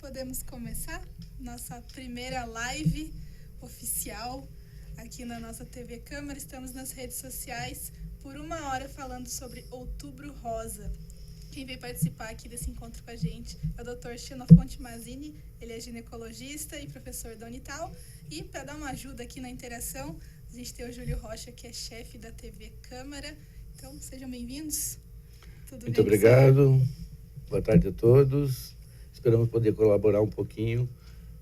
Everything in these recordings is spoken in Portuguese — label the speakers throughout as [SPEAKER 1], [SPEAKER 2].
[SPEAKER 1] podemos começar nossa primeira live oficial aqui na nossa TV Câmara. Estamos nas redes sociais por 1 hora falando sobre Outubro Rosa. Quem veio participar aqui desse encontro com a gente é o Dr. Xenofonte Mazini. Ele é ginecologista e professor da Unital. E para dar uma ajuda aqui na interação, a gente tem o Júlio Rocha, que é chefe da TV Câmara. Então, sejam bem-vindos.
[SPEAKER 2] Muito obrigado. Boa tarde a todos. Esperamos poder colaborar um pouquinho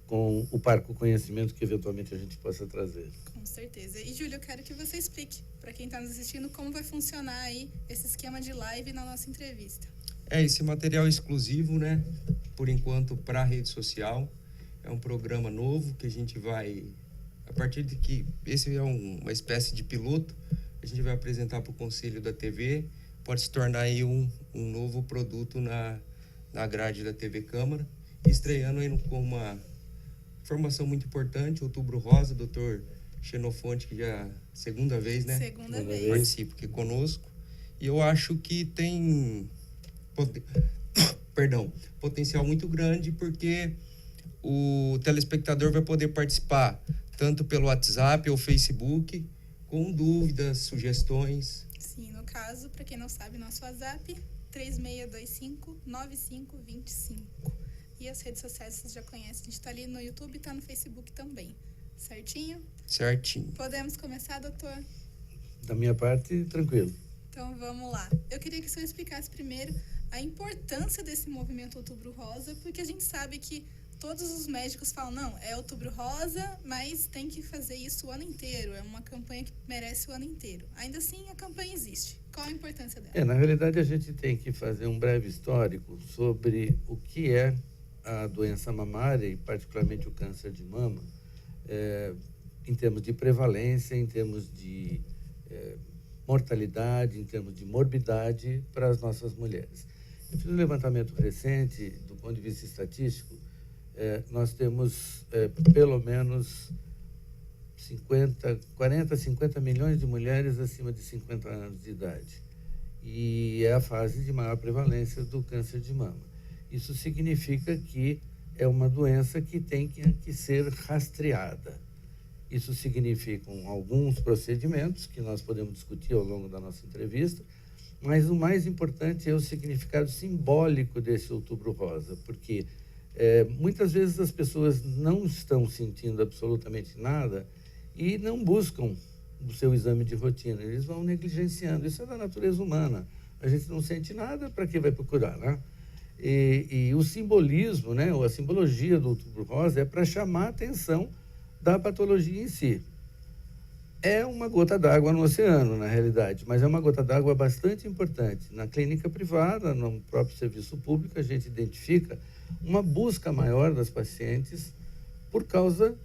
[SPEAKER 2] com o parco conhecimento que eventualmente a gente possa trazer.
[SPEAKER 1] Com certeza. E, Júlio, eu quero que você explique para quem está nos assistindo como vai funcionar aí esse esquema de live na nossa entrevista.
[SPEAKER 3] Esse material exclusivo, né? Por enquanto, para a rede social. É um programa novo que a gente vai, a partir de que esse é uma espécie de piloto, a gente vai apresentar para o Conselho da TV. Pode se tornar aí um novo produto na grade da TV Câmara. Estreando aí com uma informação muito importante, Outubro Rosa, Dr. Xenofonte, que já segunda vez, né?
[SPEAKER 1] Segunda vez.
[SPEAKER 3] Participa aqui conosco. E eu acho que tem potencial muito grande, porque o telespectador vai poder participar tanto pelo WhatsApp ou Facebook, com dúvidas, sugestões.
[SPEAKER 1] Sim, no caso, para quem não sabe, nosso WhatsApp 3625-9525. E as redes sociais vocês já conhecem, a gente está ali no YouTube e está no Facebook também. Certinho?
[SPEAKER 3] Certinho.
[SPEAKER 1] Podemos começar, doutor?
[SPEAKER 2] Da minha parte, tranquilo.
[SPEAKER 1] Então, vamos lá. Eu queria que o senhor explicasse primeiro a importância desse movimento Outubro Rosa, porque a gente sabe que todos os médicos falam, não, é Outubro Rosa, mas tem que fazer isso o ano inteiro. É uma campanha que merece o ano inteiro. Ainda assim, a campanha existe. Qual a importância dela?
[SPEAKER 2] Na realidade, a gente tem que fazer um breve histórico sobre o que é a doença mamária e particularmente o câncer de mama, em termos de prevalência, em termos de mortalidade, em termos de morbidade para as nossas mulheres. Eu fiz um levantamento recente, do ponto de vista estatístico, nós temos pelo menos 40, 50 milhões de mulheres acima de 50 anos de idade. E é a fase de maior prevalência do câncer de mama. Isso significa que é uma doença que tem que ser rastreada. Isso significa alguns procedimentos que nós podemos discutir ao longo da nossa entrevista, mas o mais importante é o significado simbólico desse Outubro Rosa, porque muitas vezes as pessoas não estão sentindo absolutamente nada e não buscam o seu exame de rotina, eles vão negligenciando. Isso é da natureza humana. A gente não sente nada, para que vai procurar, né? E o simbolismo, né, ou a simbologia do Outubro Rosa é para chamar a atenção da patologia em si. É uma gota d'água no oceano, na realidade, mas é uma gota d'água bastante importante. Na clínica privada, no próprio serviço público, a gente identifica uma busca maior das pacientes por causa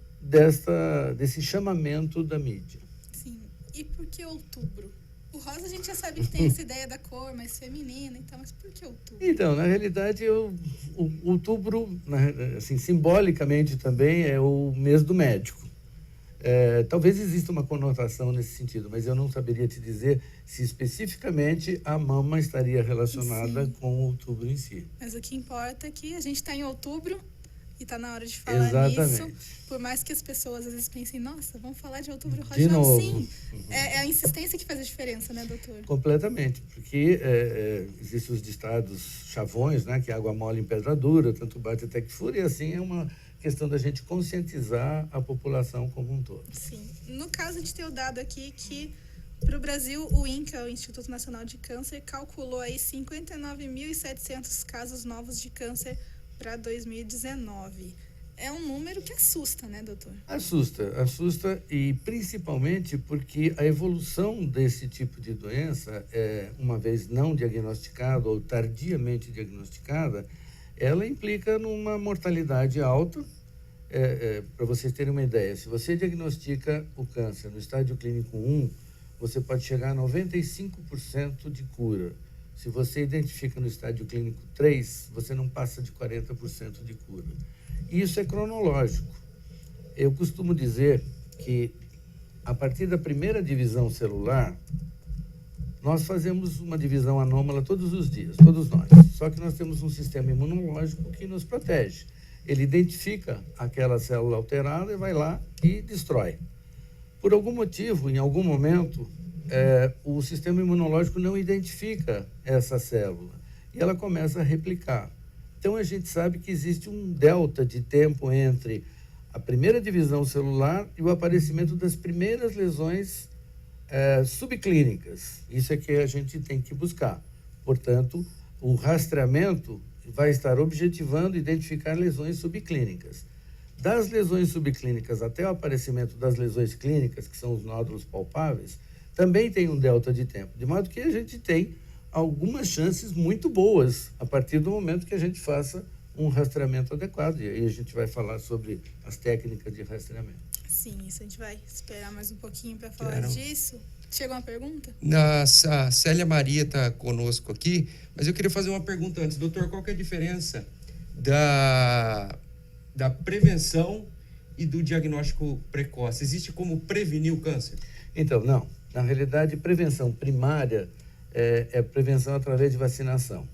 [SPEAKER 2] desse chamamento da mídia.
[SPEAKER 1] Sim. E por que outubro? O rosa a gente já sabe que tem essa ideia da cor mais feminina, então, mas por que outubro?
[SPEAKER 2] Então, na realidade, o outubro, assim, simbolicamente também, é o mês do médico. Talvez exista uma conotação nesse sentido, mas eu não saberia te dizer se especificamente a mama estaria relacionada com o outubro em si.
[SPEAKER 1] Mas o que importa é que a gente está em outubro e está na hora de falar
[SPEAKER 2] Exatamente.
[SPEAKER 1] nisso. Por mais que as pessoas às vezes pensem, nossa, vamos falar de Outubro Rosa.
[SPEAKER 2] De novo.
[SPEAKER 1] Sim, é a insistência que faz a diferença, né, doutor?
[SPEAKER 2] Completamente, porque existem os ditados chavões, né, que água mole em pedra dura, tanto bate até que fura, e assim é uma questão da gente conscientizar a população como um todo.
[SPEAKER 1] Sim. No caso, a gente tem o dado aqui que para o Brasil, o INCA, o Instituto Nacional de Câncer, calculou aí 59.700 casos novos de câncer para 2019. É um número que assusta, né, doutor?
[SPEAKER 2] Assusta, e principalmente porque a evolução desse tipo de doença, uma vez não diagnosticada ou tardiamente diagnosticada, ela implica numa mortalidade alta. Para vocês terem uma ideia, se você diagnostica o câncer no estádio clínico 1, você pode chegar a 95% de cura. Se você identifica no estádio clínico 3, você não passa de 40% de cura. Isso é cronológico. Eu costumo dizer que, a partir da primeira divisão celular, nós fazemos uma divisão anômala todos os dias, todos nós. Só que nós temos um sistema imunológico que nos protege. Ele identifica aquela célula alterada e vai lá e destrói. Por algum motivo, em algum momento, o sistema imunológico não identifica essa célula e ela começa a replicar. Então, a gente sabe que existe um delta de tempo entre a primeira divisão celular e o aparecimento das primeiras lesões subclínicas. Isso é que a gente tem que buscar. Portanto, o rastreamento vai estar objetivando identificar lesões subclínicas. Das lesões subclínicas até o aparecimento das lesões clínicas, que são os nódulos palpáveis, também tem um delta de tempo, de modo que a gente tem algumas chances muito boas a partir do momento que a gente faça um rastreamento adequado. E aí a gente vai falar sobre as técnicas de rastreamento.
[SPEAKER 1] Sim, isso a gente vai esperar mais um pouquinho para falar disso. Chegou uma pergunta?
[SPEAKER 3] A Célia Maria está conosco aqui, mas eu queria fazer uma pergunta antes. Doutor, qual que é a diferença da prevenção e do diagnóstico precoce? Existe como prevenir o câncer?
[SPEAKER 2] Então, não. Na realidade, prevenção primária é prevenção através de vacinação.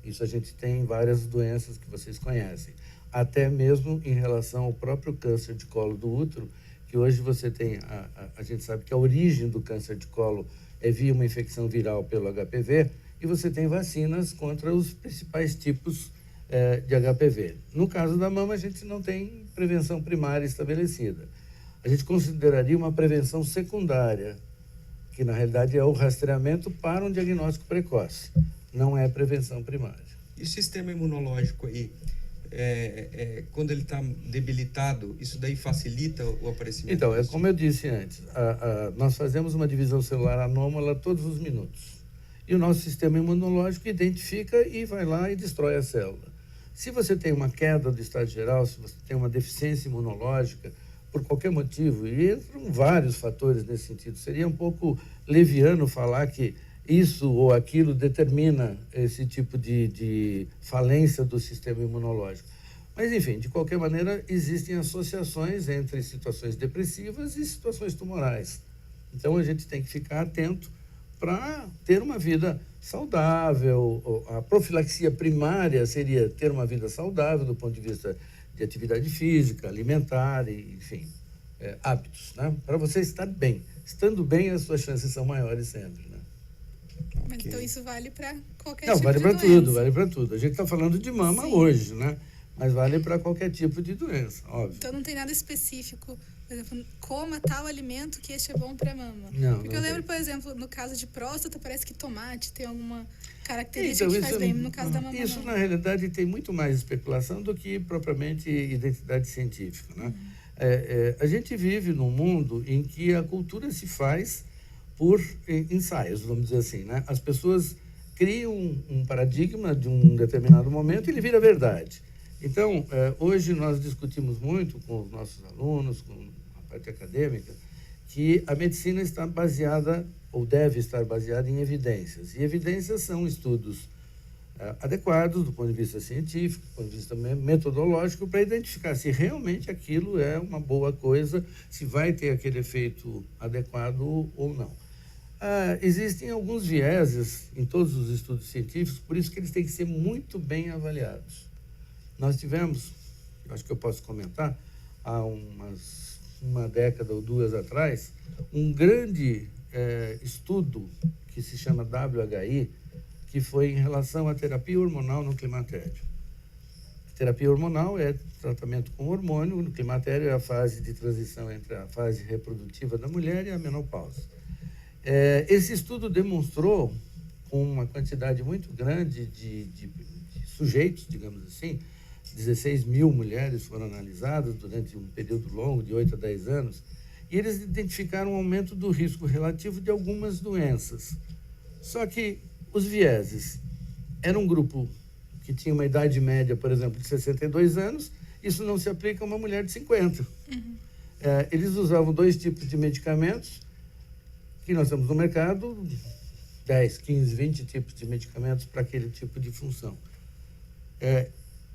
[SPEAKER 2] Isso a gente tem em várias doenças que vocês conhecem. Até mesmo em relação ao próprio câncer de colo do útero, que hoje você tem, a gente sabe que a origem do câncer de colo é via uma infecção viral pelo HPV, e você tem vacinas contra os principais tipos de HPV. No caso da mama, a gente não tem prevenção primária estabelecida. A gente consideraria uma prevenção secundária, que na realidade é o rastreamento para um diagnóstico precoce, não é prevenção primária.
[SPEAKER 3] E o sistema imunológico aí, quando ele está debilitado, isso daí facilita o aparecimento?
[SPEAKER 2] Então, como eu disse antes, nós fazemos uma divisão celular anômala todos os minutos. E o nosso sistema imunológico identifica e vai lá e destrói a célula. Se você tem uma queda do estado geral, se você tem uma deficiência imunológica, por qualquer motivo, e entram vários fatores nesse sentido, seria um pouco leviano falar que isso ou aquilo determina esse tipo de falência do sistema imunológico. Mas, enfim, de qualquer maneira, existem associações entre situações depressivas e situações tumorais. Então, a gente tem que ficar atento para ter uma vida saudável. A profilaxia primária seria ter uma vida saudável do ponto de vista de atividade física, alimentar, enfim, hábitos, né? Para você estar bem. Estando bem, as suas chances são maiores sempre, né?
[SPEAKER 1] Mas então isso vale para qualquer
[SPEAKER 2] Não,
[SPEAKER 1] tipo
[SPEAKER 2] vale
[SPEAKER 1] de
[SPEAKER 2] para
[SPEAKER 1] doença.
[SPEAKER 2] tudo, vale para tudo. A gente está falando de mama hoje, né? Mas vale para qualquer tipo de doença, óbvio.
[SPEAKER 1] Então não tem nada específico, por exemplo, coma tal alimento que este é bom para mama.
[SPEAKER 2] Não,
[SPEAKER 1] porque
[SPEAKER 2] não
[SPEAKER 1] eu lembro,
[SPEAKER 2] tem.
[SPEAKER 1] por exemplo, no caso de próstata, parece que tomate tem alguma característica que faz bem. No caso da mama,
[SPEAKER 2] isso,
[SPEAKER 1] não.
[SPEAKER 2] na realidade, tem muito mais especulação do que propriamente identidade científica, né? A gente vive num mundo em que a cultura se faz por ensaios, vamos dizer assim, né? As pessoas criam um paradigma de um determinado momento e ele vira verdade. Então, hoje nós discutimos muito com os nossos alunos, com a parte acadêmica, que a medicina está baseada, ou deve estar baseada em evidências. E evidências são estudos adequados do ponto de vista científico, do ponto de vista metodológico, para identificar se realmente aquilo é uma boa coisa, se vai ter aquele efeito adequado ou não. Existem alguns vieses em todos os estudos científicos, por isso que eles têm que ser muito bem avaliados. Nós tivemos, eu acho que eu posso comentar, há uma década ou duas atrás, um grande estudo que se chama WHI, que foi em relação à terapia hormonal no climatério. A terapia hormonal é tratamento com hormônio, no climatério é a fase de transição entre a fase reprodutiva da mulher e a menopausa. Esse estudo demonstrou, com uma quantidade muito grande de sujeitos, digamos assim, 16 mil mulheres foram analisadas durante um período longo, de 8 a 10 anos, e eles identificaram um aumento do risco relativo de algumas doenças. Só que os vieses era um grupo que tinha uma idade média, por exemplo, de 62 anos, isso não se aplica a uma mulher de 50. Uhum. Eles usavam 2 tipos de medicamentos, que nós temos no mercado, 10, 15, 20 tipos de medicamentos para aquele tipo de função.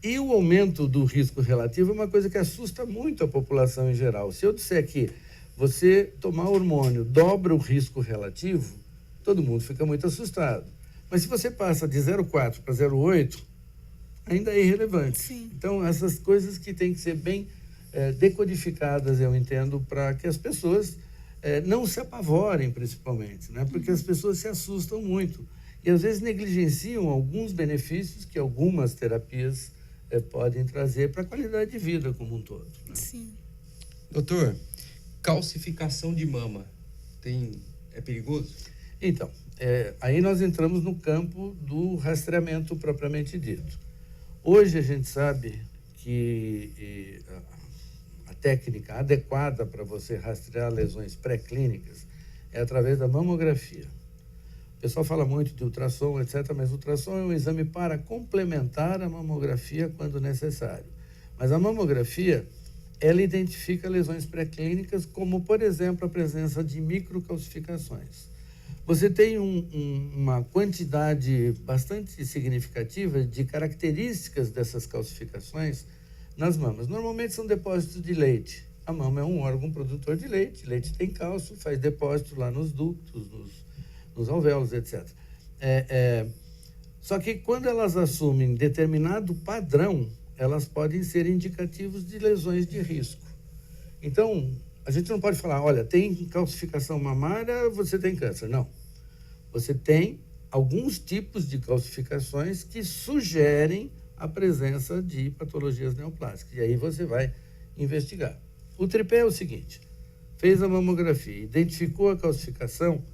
[SPEAKER 2] E o aumento do risco relativo é uma coisa que assusta muito a população em geral. Se eu disser que você tomar hormônio dobra o risco relativo, todo mundo fica muito assustado. Mas se você passa de 0,4 para 0,8, ainda é irrelevante.
[SPEAKER 1] Sim.
[SPEAKER 2] Então, essas coisas que têm que ser bem decodificadas, eu entendo, para que as pessoas não se apavorem, principalmente, né? Porque as pessoas se assustam muito e, às vezes, negligenciam alguns benefícios que algumas terapias podem trazer para a qualidade de vida como um todo, né?
[SPEAKER 1] Sim.
[SPEAKER 3] Doutor, calcificação de mama é perigoso?
[SPEAKER 2] Então, aí nós entramos no campo do rastreamento propriamente dito. Hoje a gente sabe que a técnica adequada para você rastrear lesões pré-clínicas é através da mamografia. O pessoal fala muito de ultrassom, etc., mas o ultrassom é um exame para complementar a mamografia quando necessário. Mas a mamografia, ela identifica lesões pré-clínicas, como, por exemplo, a presença de microcalcificações. Você tem uma quantidade bastante significativa de características dessas calcificações nas mamas. Normalmente são depósitos de leite. A mama é um órgão produtor de leite. Leite tem cálcio, faz depósito lá nos ductos, nos alvéolos, etc. Só que quando elas assumem determinado padrão, elas podem ser indicativos de lesões de risco. Então, a gente não pode falar, olha, tem calcificação mamária, você tem câncer. Não. Você tem alguns tipos de calcificações que sugerem a presença de patologias neoplásicas. E aí você vai investigar. O tripé é o seguinte: fez a mamografia, identificou a calcificação,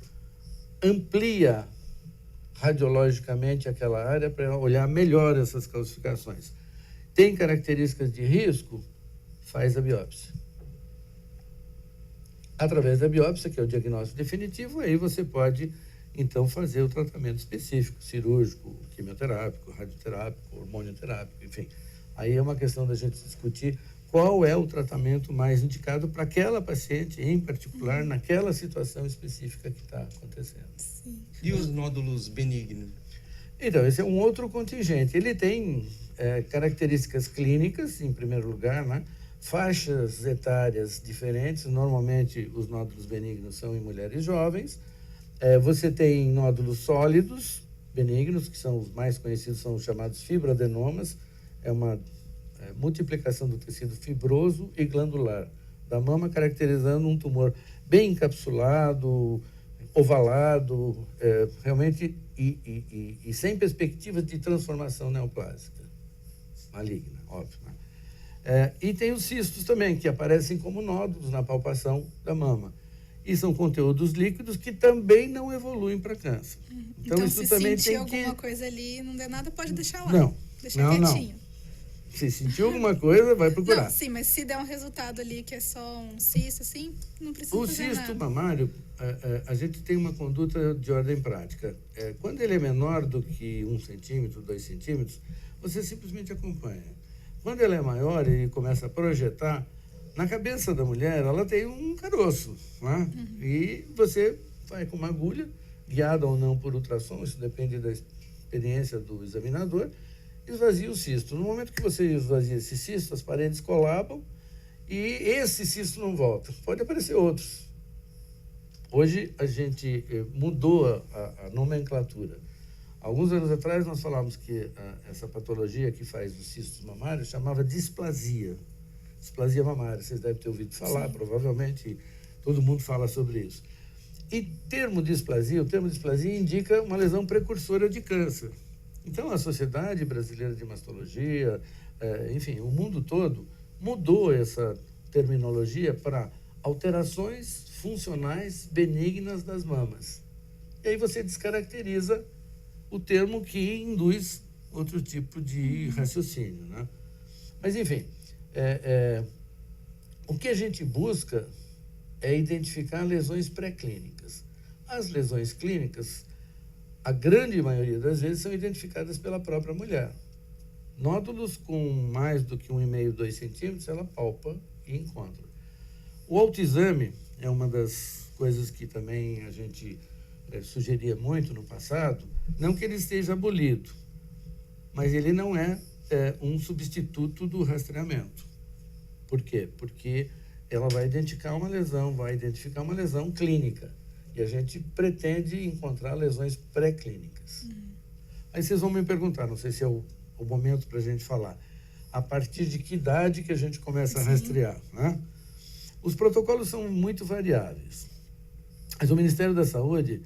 [SPEAKER 2] amplia radiologicamente aquela área para olhar melhor essas calcificações. Tem características de risco? Faz a biópsia. Através da biópsia, que é o diagnóstico definitivo, aí você pode, então, fazer o tratamento específico, cirúrgico, quimioterápico, radioterápico, hormonioterápico, enfim. Aí é uma questão da gente discutir qual é o tratamento mais indicado para aquela paciente, em particular, naquela situação específica que está acontecendo.
[SPEAKER 1] Sim.
[SPEAKER 3] E os nódulos benignos?
[SPEAKER 2] Então, esse é um outro contingente. Ele tem características clínicas, em primeiro lugar, né? Faixas etárias diferentes. Normalmente, os nódulos benignos são em mulheres jovens. Você tem nódulos sólidos benignos, que são os mais conhecidos, são os chamados fibroadenomas. É uma multiplicação do tecido fibroso e glandular da mama, caracterizando um tumor bem encapsulado, ovalado, realmente, e sem perspectiva de transformação neoplásica, maligna, óbvio, né? E tem os cistos também, que aparecem como nódulos na palpação da mama. E são conteúdos líquidos que também não evoluem para câncer.
[SPEAKER 1] Então
[SPEAKER 2] isso
[SPEAKER 1] se
[SPEAKER 2] também
[SPEAKER 1] sentir
[SPEAKER 2] tem que...
[SPEAKER 1] alguma coisa ali, não der nada, pode deixar lá.
[SPEAKER 2] Não,
[SPEAKER 1] deixar
[SPEAKER 2] não,
[SPEAKER 1] quietinho.
[SPEAKER 2] não. Se sentir alguma coisa, vai procurar.
[SPEAKER 1] Não, sim, mas se der um resultado ali que é só um cisto, assim, não precisa
[SPEAKER 2] O
[SPEAKER 1] fazer
[SPEAKER 2] cisto
[SPEAKER 1] nada.
[SPEAKER 2] mamário, a gente tem uma conduta de ordem prática. Quando ele é menor do que 1 centímetro, 2 centímetros, você simplesmente acompanha. Quando ele é maior e começa a projetar, na cabeça da mulher, ela tem um caroço, né? E você vai com uma agulha, guiada ou não por ultrassom, isso depende da experiência do examinador, esvazia o cisto. No momento que você esvazia esse cisto, as paredes colapam e esse cisto não volta. Pode aparecer outros. Hoje a gente mudou a nomenclatura. Alguns anos atrás nós falávamos que essa patologia que faz os cistos mamários chamava displasia. Displasia mamária, vocês devem ter ouvido falar, sim, provavelmente todo mundo fala sobre isso. E o termo displasia indica uma lesão precursora de câncer. Então, a Sociedade Brasileira de Mastologia, enfim, o mundo todo mudou essa terminologia para alterações funcionais benignas das mamas. E aí você descaracteriza o termo que induz outro tipo de raciocínio, né? Mas, enfim, o que a gente busca é identificar lesões pré-clínicas. As lesões clínicas, a grande maioria das vezes, são identificadas pela própria mulher. Nódulos com mais do que 1,5, 2 centímetros, ela palpa e encontra. O autoexame é uma das coisas que também a gente sugeria muito no passado, não que ele esteja abolido, mas ele não é um substituto do rastreamento. Por quê? Porque ela vai identificar uma lesão clínica. E a gente pretende encontrar lesões pré-clínicas. Aí vocês vão me perguntar, não sei se é o o momento para a gente falar. A partir de que idade que a gente começa a rastrear, né? Os protocolos são muito variáveis. Mas o Ministério da Saúde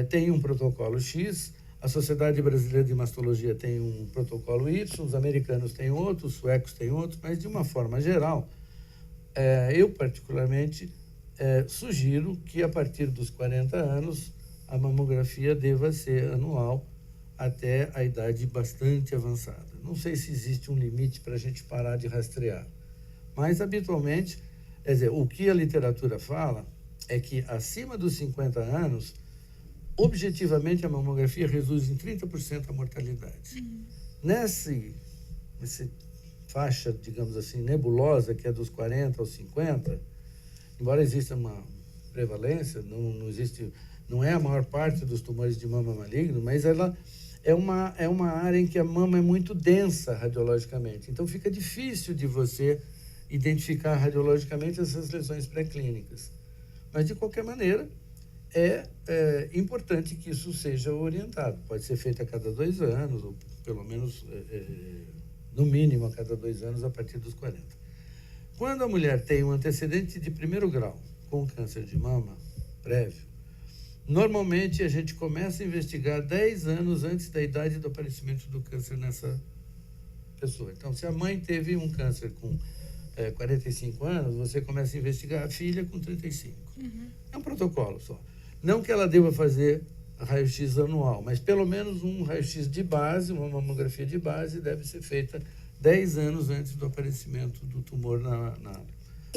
[SPEAKER 2] tem um protocolo X, a Sociedade Brasileira de Mastologia tem um protocolo Y, os americanos têm outro, os suecos têm outro, mas de uma forma geral, eu particularmente sugiro que a partir dos 40 anos a mamografia deva ser anual até a idade bastante avançada. Não sei se existe um limite para a gente parar de rastrear, mas habitualmente, quer dizer, o que a literatura fala é que acima dos 50 anos, objetivamente a mamografia reduz em 30% a mortalidade. Nessa faixa, digamos assim, nebulosa, que é dos 40 aos 50, embora exista uma prevalência, não é a maior parte dos tumores de mama maligno, mas ela é uma área em que a mama é muito densa radiologicamente. Então fica difícil de você identificar radiologicamente essas lesões pré-clínicas. Mas, de qualquer maneira, é importante que isso seja orientado. Pode ser feito a cada 2 anos, ou pelo menos, no mínimo, a cada 2 anos, a partir dos 40. Quando a mulher tem um antecedente de 1º grau com câncer de mama prévio, normalmente a gente começa a investigar 10 anos antes da idade do aparecimento do câncer nessa pessoa. Então, se a mãe teve um câncer com 45 anos, você começa a investigar a filha com 35. É um protocolo só. Não que ela deva fazer raio-x anual, mas pelo menos um raio-x de base, uma mamografia de base, deve ser feita 10 anos antes do aparecimento do tumor na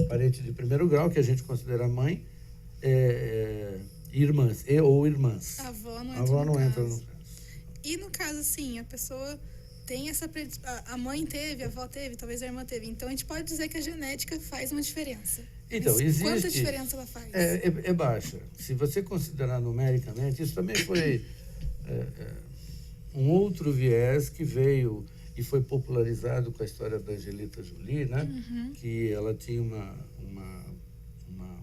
[SPEAKER 2] parente de 1º grau, que a gente considera mãe, irmãs, ou irmãs.
[SPEAKER 1] A avó
[SPEAKER 2] não entra no caso.
[SPEAKER 1] E no caso, assim, a pessoa tem essa a mãe teve, a avó teve, talvez a irmã teve. Então, a gente pode dizer que a genética faz uma diferença.
[SPEAKER 2] Então, existe...
[SPEAKER 1] Quanta diferença ela faz?
[SPEAKER 2] É baixa. Se você considerar numericamente, isso também foi um outro viés que veio e foi popularizado com a história da Angelita Jolie, né? Que ela tinha uma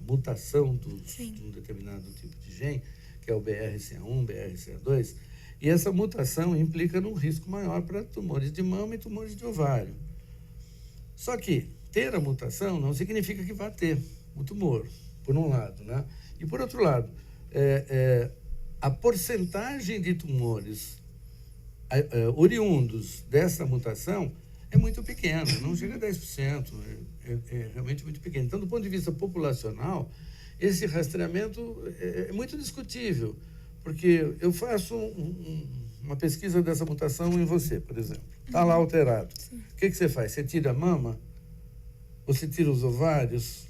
[SPEAKER 2] mutação de um determinado tipo de gene, que é o BRCA1, BRCA2, e essa mutação implica num risco maior para tumores de mama e tumores de ovário. Só que ter a mutação não significa que vá ter o tumor, por um lado, né? E por outro lado, a porcentagem de tumores oriundos dessa mutação é muito pequena, não chega a 10%, é realmente muito pequeno. Então, do ponto de vista populacional, esse rastreamento é muito discutível, porque eu faço uma pesquisa dessa mutação em você, por exemplo. Está lá alterado. O que você faz? Você tira a mama? Você tira os ovários?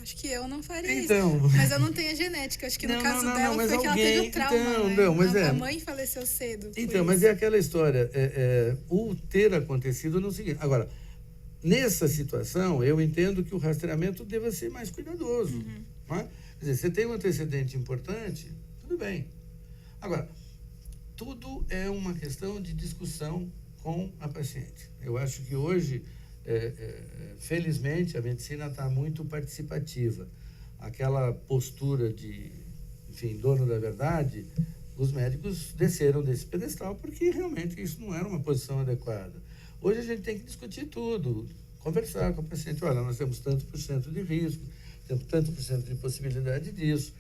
[SPEAKER 1] Acho que eu não faria
[SPEAKER 2] então,
[SPEAKER 1] isso. Mas eu não tenho a genética. Acho que no caso dela foi que ela teve um trauma, a mãe faleceu cedo.
[SPEAKER 2] Então, mas é aquela história. O ter acontecido não significa... Agora, nessa situação, eu entendo que o rastreamento deva ser mais cuidadoso. Né? Quer dizer, você tem um antecedente importante, tudo bem. Agora, tudo é uma questão de discussão com a paciente. Eu acho que hoje... felizmente a medicina está muito participativa. Aquela postura de, enfim, dono da verdade, os médicos desceram desse pedestal porque realmente isso não era uma posição adequada. Hoje a gente tem que discutir tudo, conversar com o paciente. Olha, nós temos tanto por cento de risco, temos tanto por cento de possibilidade disso,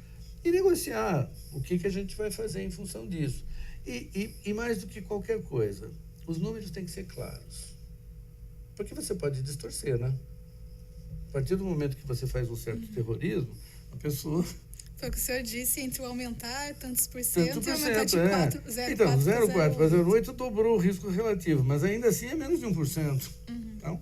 [SPEAKER 2] e negociar o que a gente vai fazer em função disso. E mais do que qualquer coisa, os números têm que ser claros. Porque você pode distorcer, né? A partir do momento que você faz um certo terrorismo, a pessoa...
[SPEAKER 1] Foi o que o senhor disse, entre o aumentar tantos por cento e aumentar de 0,4
[SPEAKER 2] Então, 0,4 para 0,8 dobrou o risco relativo, mas ainda assim é menos de 1%. Então,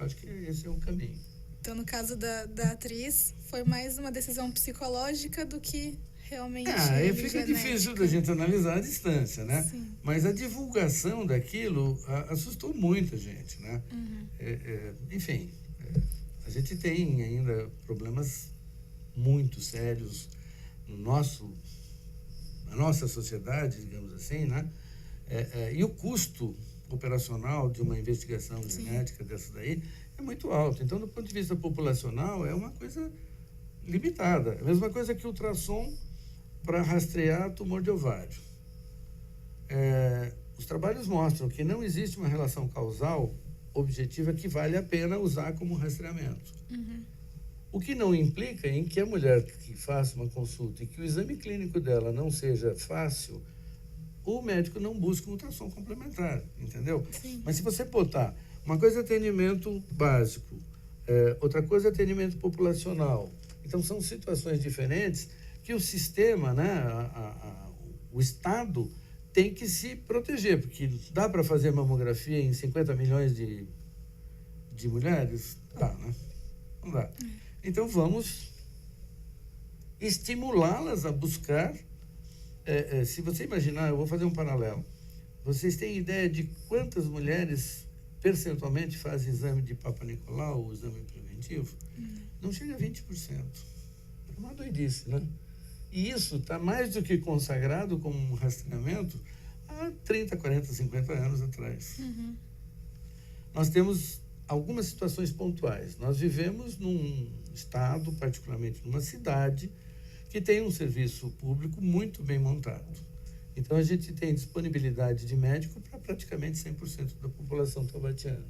[SPEAKER 2] acho que esse é o caminho.
[SPEAKER 1] Então, no caso da atriz, foi mais uma decisão psicológica do que realmente
[SPEAKER 2] fica difícil da gente analisar a distância, né?
[SPEAKER 1] Sim.
[SPEAKER 2] Mas a divulgação daquilo assustou muita gente, né? Enfim, a gente tem ainda problemas muito sérios na nossa sociedade, digamos assim, né? E o custo operacional de uma investigação genética dessa daí é muito alto. Então, do ponto de vista populacional, é uma coisa limitada. É a mesma coisa que o ultrassom para rastrear tumor de ovário. os trabalhos mostram que não existe uma relação causal objetiva que vale a pena usar como rastreamento. O que não implica em que a mulher que faça uma consulta e que o exame clínico dela não seja fácil, o médico não busca um ultrassom complementar, entendeu?
[SPEAKER 1] Sim.
[SPEAKER 2] Mas se você botar uma coisa é atendimento básico, outra coisa é atendimento populacional, então são situações diferentes que o sistema, né, o Estado tem que se proteger, porque dá para fazer mamografia em 50 milhões de mulheres? Dá, né? Não dá. Então vamos estimulá-las a buscar. Se você imaginar, eu vou fazer um paralelo. Vocês têm ideia de quantas mulheres percentualmente fazem exame de Papa Nicolau, o exame preventivo? Não chega a 20%. É uma doidice, né? E isso está mais do que consagrado como um rastreamento há 30, 40, 50 anos atrás. Nós temos algumas situações pontuais. Nós vivemos num estado, particularmente numa cidade, que tem um serviço público muito bem montado. Então, a gente tem disponibilidade de médico para praticamente 100% da população taubatiana.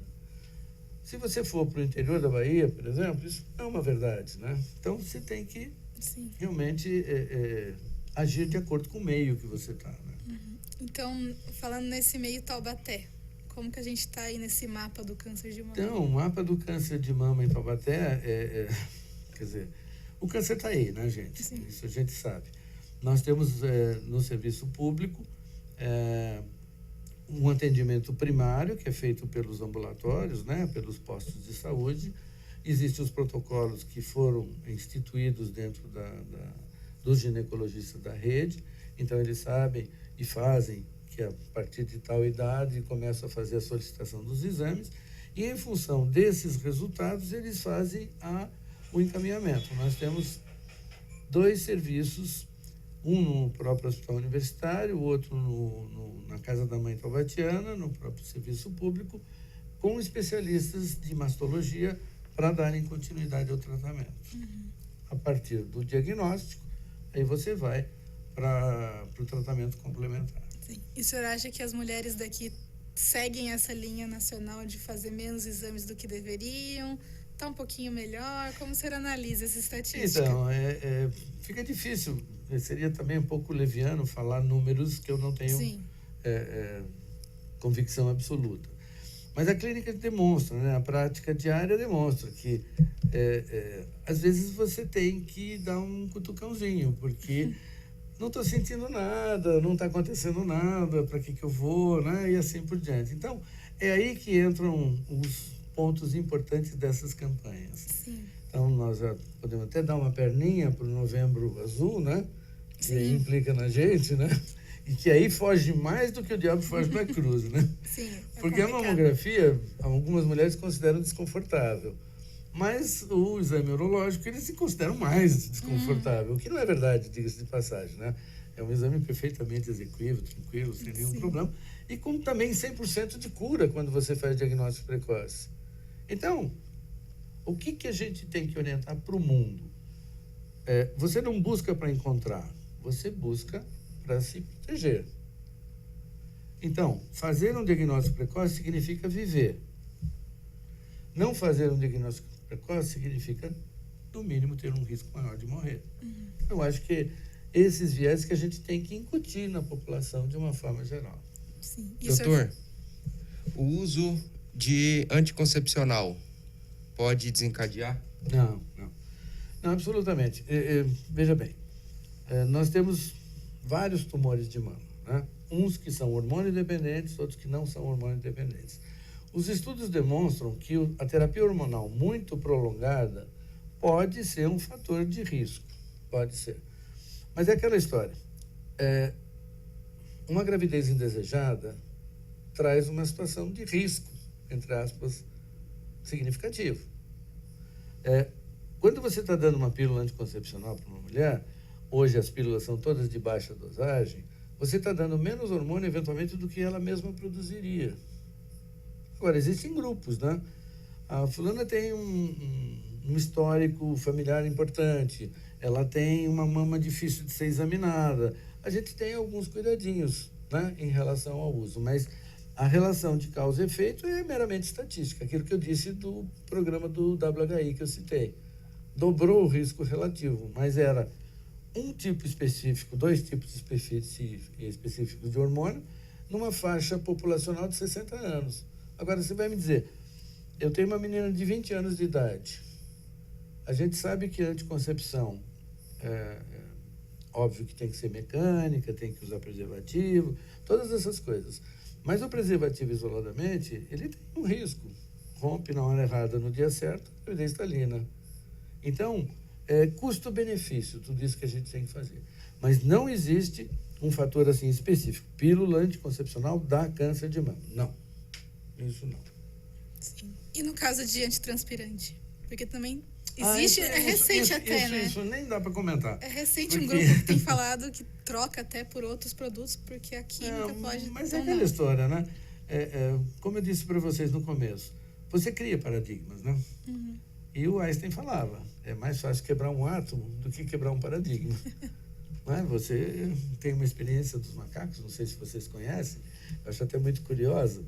[SPEAKER 2] Se você for para o interior da Bahia, por exemplo, isso não é uma verdade, né? Então, você tem que realmente agir de acordo com o meio que você está, né?
[SPEAKER 1] Então, falando nesse meio Taubaté, como que a gente está aí nesse mapa do câncer de mama?
[SPEAKER 2] Então, o mapa do câncer de mama em Taubaté, quer dizer, o câncer está aí, né, gente?
[SPEAKER 1] Sim.
[SPEAKER 2] Isso a gente sabe. Nós temos no serviço público um atendimento primário, que é feito pelos ambulatórios, né, pelos postos de saúde. Existem os protocolos que foram instituídos dentro dos ginecologistas da rede, então eles sabem e fazem que a partir de tal idade começam a fazer a solicitação dos exames e em função desses resultados eles fazem o encaminhamento. Nós temos 2 serviços, um no próprio hospital universitário, o outro na Casa da Mãe Taubatiana, no próprio serviço público, com especialistas de mastologia para darem continuidade ao tratamento. A partir do diagnóstico, aí você vai para o tratamento complementar.
[SPEAKER 1] Sim. E o senhor acha que as mulheres daqui seguem essa linha nacional de fazer menos exames do que deveriam? Está um pouquinho melhor? Como o senhor analisa essa estatística?
[SPEAKER 2] Então, fica difícil. Seria também um pouco leviano falar números que eu não tenho convicção absoluta. Mas a clínica demonstra, né? A prática diária demonstra que, às vezes, você tem que dar um cutucãozinho, porque não estou sentindo nada, não está acontecendo nada, para que eu vou, né? E assim por diante. Então, é aí que entram os pontos importantes dessas campanhas.
[SPEAKER 1] Sim.
[SPEAKER 2] Então, nós já podemos até dar uma perninha para o Novembro Azul, né? Que aí implica na gente, né? E que aí foge mais do que o diabo foge para a cruz, né?
[SPEAKER 1] Sim,
[SPEAKER 2] porque a mamografia, algumas mulheres consideram desconfortável. Mas o exame urológico, eles se consideram mais desconfortável, o que não é verdade, diga-se de passagem, né? É um exame perfeitamente execuível, tranquilo, sem nenhum problema. E com também 100% de cura quando você faz diagnóstico precoce. Então, o que a gente tem que orientar para o mundo? Você não busca para encontrar, você busca para se proteger. Então, fazer um diagnóstico precoce significa viver. Não fazer um diagnóstico precoce significa, no mínimo, ter um risco maior de morrer. Eu acho que esses viés que a gente tem que incutir na população de uma forma geral.
[SPEAKER 1] Sim.
[SPEAKER 3] Doutor, o uso de anticoncepcional pode desencadear?
[SPEAKER 2] Não, absolutamente. Veja bem, nós temos vários tumores de mama, né? Uns que são hormônio dependentes, outros que não são hormônio dependentes. Os estudos demonstram que a terapia hormonal muito prolongada pode ser um fator de risco, pode ser. Mas é aquela história, uma gravidez indesejada traz uma situação de risco, entre aspas, significativo. Quando você está dando uma pílula anticoncepcional para uma mulher, hoje as pílulas são todas de baixa dosagem, você está dando menos hormônio, eventualmente, do que ela mesma produziria. Agora, existem grupos, né? A fulana tem um histórico familiar importante, ela tem uma mama difícil de ser examinada. A gente tem alguns cuidadinhos, né, em relação ao uso. Mas a relação de causa e efeito é meramente estatística, aquilo que eu disse do programa do WHI que eu citei. Dobrou o risco relativo, mas era um tipo específico, 2 tipos específicos de hormônio, numa faixa populacional de 60 anos. Agora, você vai me dizer, eu tenho uma menina de 20 anos de idade. A gente sabe que a anticoncepção, óbvio que tem que ser mecânica, tem que usar preservativo, todas essas coisas. Mas o preservativo isoladamente, ele tem um risco. Rompe na hora errada no dia certo, a gravidez está ali, né? Então, custo-benefício, tudo isso que a gente tem que fazer. Mas não existe um fator assim específico. Pílula anticoncepcional dá câncer de mama. Não. Isso não.
[SPEAKER 1] Sim. E no caso de antitranspirante? Porque também existe, né?
[SPEAKER 2] Isso nem dá para comentar.
[SPEAKER 1] É recente um grupo que tem falado que troca até por outros produtos, porque a química pode...
[SPEAKER 2] Mas é aquela história, né? Como eu disse para vocês no começo, você cria paradigmas, né?
[SPEAKER 1] Uhum.
[SPEAKER 2] E o Einstein falava, é mais fácil quebrar um átomo do que quebrar um paradigma. Mas você tem uma experiência dos macacos, não sei se vocês conhecem, eu acho até muito curiosa.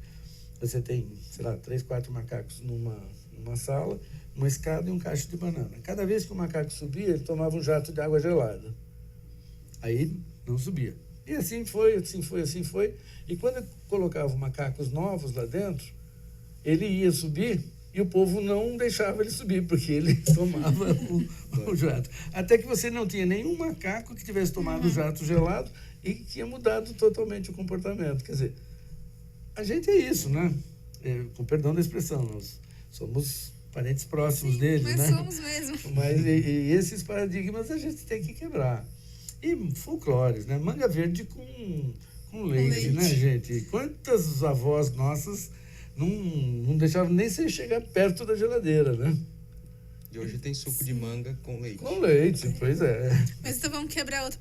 [SPEAKER 2] Você tem, sei lá, 3, 4 macacos numa sala, uma escada e um cacho de banana. Cada vez que o macaco subia, ele tomava um jato de água gelada. Aí não subia. E assim foi. E quando eu colocava macacos novos lá dentro, ele ia subir e o povo não deixava ele subir, porque ele tomava o jato. Até que você não tinha nenhum macaco que tivesse tomado o jato gelado e que tinha mudado totalmente o comportamento. Quer dizer, a gente é isso, né? Com perdão da expressão, nós somos parentes próximos deles,
[SPEAKER 1] mas
[SPEAKER 2] né?
[SPEAKER 1] Somos mesmo.
[SPEAKER 2] Mas e esses paradigmas a gente tem que quebrar. E folclores, né? Manga verde com leite, né, gente? Quantas avós nossas não deixavam nem você chegar perto da geladeira, né?
[SPEAKER 3] E hoje tem suco de manga com leite.
[SPEAKER 2] Com leite, pois é.
[SPEAKER 1] Mas então vamos quebrar outro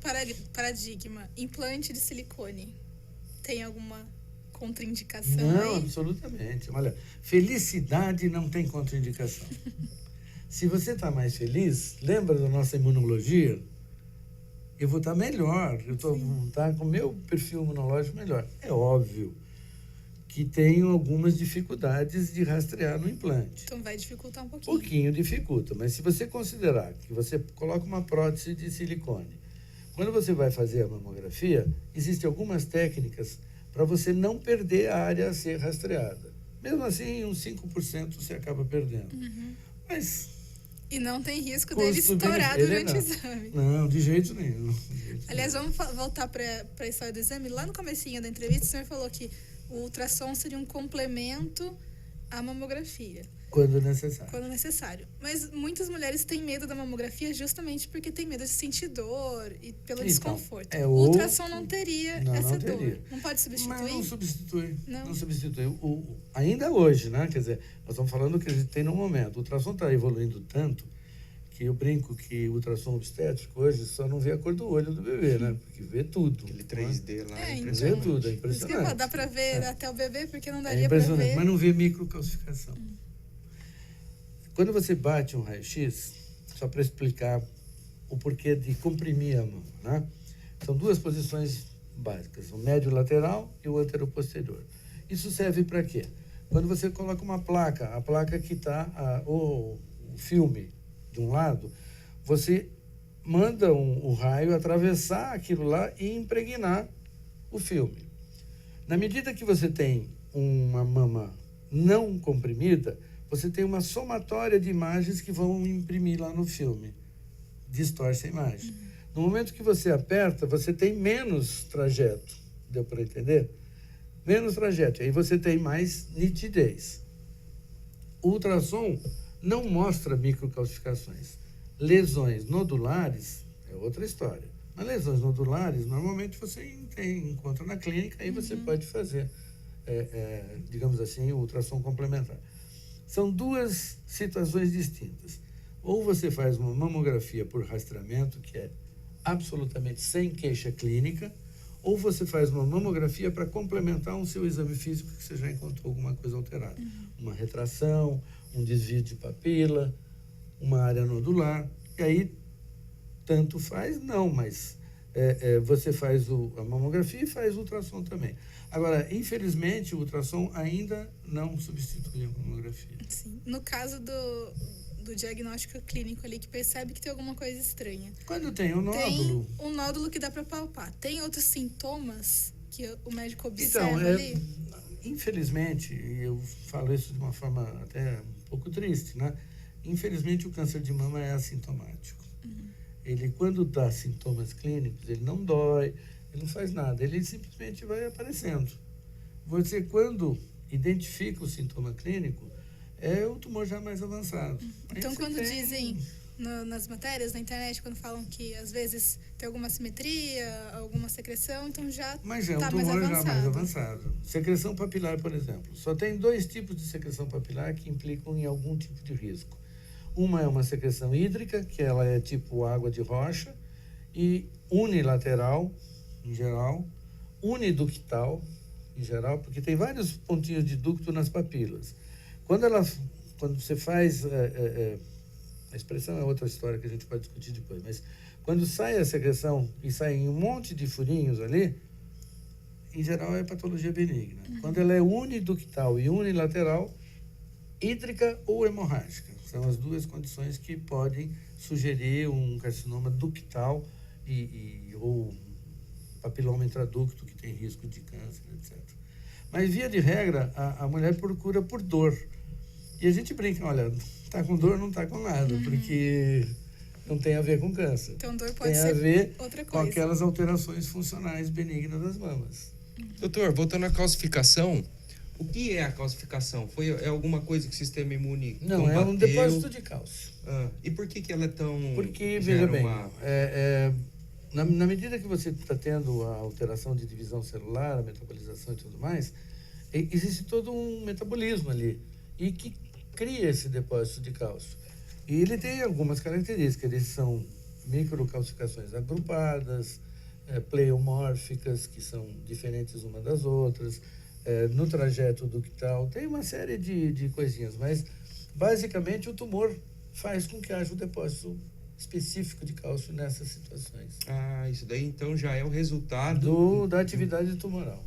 [SPEAKER 1] paradigma. Implante de silicone. Tem alguma contraindicação
[SPEAKER 2] Não,
[SPEAKER 1] aí?
[SPEAKER 2] absolutamente. Olha, felicidade não tem contraindicação. Se você está mais feliz, lembra da nossa imunologia? Eu vou estar melhor, eu vou estar com o meu perfil imunológico melhor. É óbvio que tenho algumas dificuldades de rastrear no implante.
[SPEAKER 1] Então vai dificultar um pouquinho.
[SPEAKER 2] Pouquinho dificulta, mas se você considerar que você coloca uma prótese de silicone, quando você vai fazer a mamografia, existem algumas técnicas para você não perder a área a ser rastreada. Mesmo assim, uns 5% você acaba perdendo.
[SPEAKER 1] Uhum.
[SPEAKER 2] Mas...
[SPEAKER 1] E não tem risco dele estourar durante o exame.
[SPEAKER 2] Não, de jeito nenhum.
[SPEAKER 1] Aliás, vamos voltar para a história do exame. Lá no comecinho da entrevista, o senhor falou que o ultrassom seria um complemento à mamografia.
[SPEAKER 2] Quando necessário.
[SPEAKER 1] Quando necessário. Mas muitas mulheres têm medo da mamografia justamente porque tem medo de sentir dor e pelo desconforto. O ultrassom não teria essa dor. Não pode substituir?
[SPEAKER 2] Mas não substitui.
[SPEAKER 1] Não
[SPEAKER 2] substitui. Ainda hoje, né? Quer dizer, nós estamos falando que a gente tem no momento. O ultrassom está evoluindo tanto que eu brinco que o ultrassom obstétrico hoje só não vê a cor do olho do bebê, né? Porque vê tudo.
[SPEAKER 3] Aquele 3D lá é
[SPEAKER 2] impressionante. Vê tudo, é impressionante.
[SPEAKER 1] Dá para ver até o bebê, porque não daria para ver.
[SPEAKER 2] Mas não vê microcalcificação. Quando você bate um raio-x, só para explicar o porquê de comprimir a mão, né? São 2 posições básicas, o médio lateral e o anteroposterior. Isso serve para quê? Quando você coloca uma placa, a placa que está o filme de um lado, você manda o raio atravessar aquilo lá e impregnar o filme. Na medida que você tem uma mama não comprimida, você tem uma somatória de imagens que vão imprimir lá no filme. Distorce a imagem. No momento que você aperta, você tem menos trajeto. Deu para entender? Menos trajeto. Aí você tem mais nitidez. O ultrassom não mostra microcalcificações. Lesões nodulares é outra história. Mas lesões nodulares, normalmente você encontra na clínica, aí você pode fazer, digamos assim, o ultrassom complementar. São 2 situações distintas. Ou você faz uma mamografia por rastreamento, que é absolutamente sem queixa clínica, ou você faz uma mamografia para complementar um seu exame físico que você já encontrou alguma coisa alterada. Uma retração, um desvio de papila, uma área nodular. E aí, tanto faz, não, mas você faz a mamografia e faz o ultrassom também. Agora, infelizmente, o ultrassom ainda não substitui a mamografia.
[SPEAKER 1] Sim. No caso do diagnóstico clínico ali, que percebe que tem alguma coisa estranha.
[SPEAKER 2] Quando tem um nódulo...
[SPEAKER 1] Tem um nódulo que dá para palpar. Tem outros sintomas que o médico observa
[SPEAKER 2] Então,
[SPEAKER 1] ali?
[SPEAKER 2] Infelizmente, e eu falo isso de uma forma até um pouco triste, né? Infelizmente, o câncer de mama é assintomático. Ele, quando dá sintomas clínicos, ele não dói, ele não faz nada, ele simplesmente vai aparecendo. Você, quando identifica o sintoma clínico, é o tumor já mais avançado.
[SPEAKER 1] Então, quando dizem nas matérias, na internet, quando falam que às vezes tem alguma assimetria, alguma secreção, então já
[SPEAKER 2] Mas é um
[SPEAKER 1] tá mais
[SPEAKER 2] tumor já mais
[SPEAKER 1] avançado.
[SPEAKER 2] avançado. Secreção papilar, por exemplo. Só tem 2 tipos de secreção papilar que implicam em algum tipo de risco. Uma é uma secreção hídrica, que ela é tipo água de rocha, e unilateral, em geral, uniductal, em geral, porque tem vários pontinhos de ducto nas papilas. Quando você faz... a expressão é outra história que a gente pode discutir depois, mas quando sai a secreção e saem um monte de furinhos ali, em geral é patologia benigna. Quando ela é uniductal e unilateral, hídrica ou hemorrágica. São as 2 condições que podem sugerir um carcinoma ductal ou papiloma intraducto, que tem risco de câncer, etc. Mas, via de regra, a mulher procura por dor. E a gente brinca, olha, tá com dor, não tá com nada, porque não tem a ver com câncer.
[SPEAKER 1] Então, dor pode
[SPEAKER 2] tem
[SPEAKER 1] ser
[SPEAKER 2] a ver
[SPEAKER 1] outra
[SPEAKER 2] com
[SPEAKER 1] coisa.
[SPEAKER 2] aquelas alterações funcionais benignas das mamas.
[SPEAKER 3] Doutor, voltando à calcificação, o que é a calcificação? É alguma coisa que o sistema imune
[SPEAKER 2] Não,
[SPEAKER 3] combateu?
[SPEAKER 2] é um depósito de cálcio.
[SPEAKER 3] E por que ela é tão...
[SPEAKER 2] Porque, veja bem, na medida que você está tendo a alteração de divisão celular, a metabolização e tudo mais, existe todo um metabolismo ali, e que cria esse depósito de cálcio. E ele tem algumas características, eles são microcalcificações agrupadas, pleomórficas, que são diferentes uma das outras, no trajeto ductal, tem uma série de coisinhas, mas basicamente o tumor faz com que haja um depósito específico de cálcio nessas situações.
[SPEAKER 3] Isso daí então já é o resultado...
[SPEAKER 2] da atividade tumoral.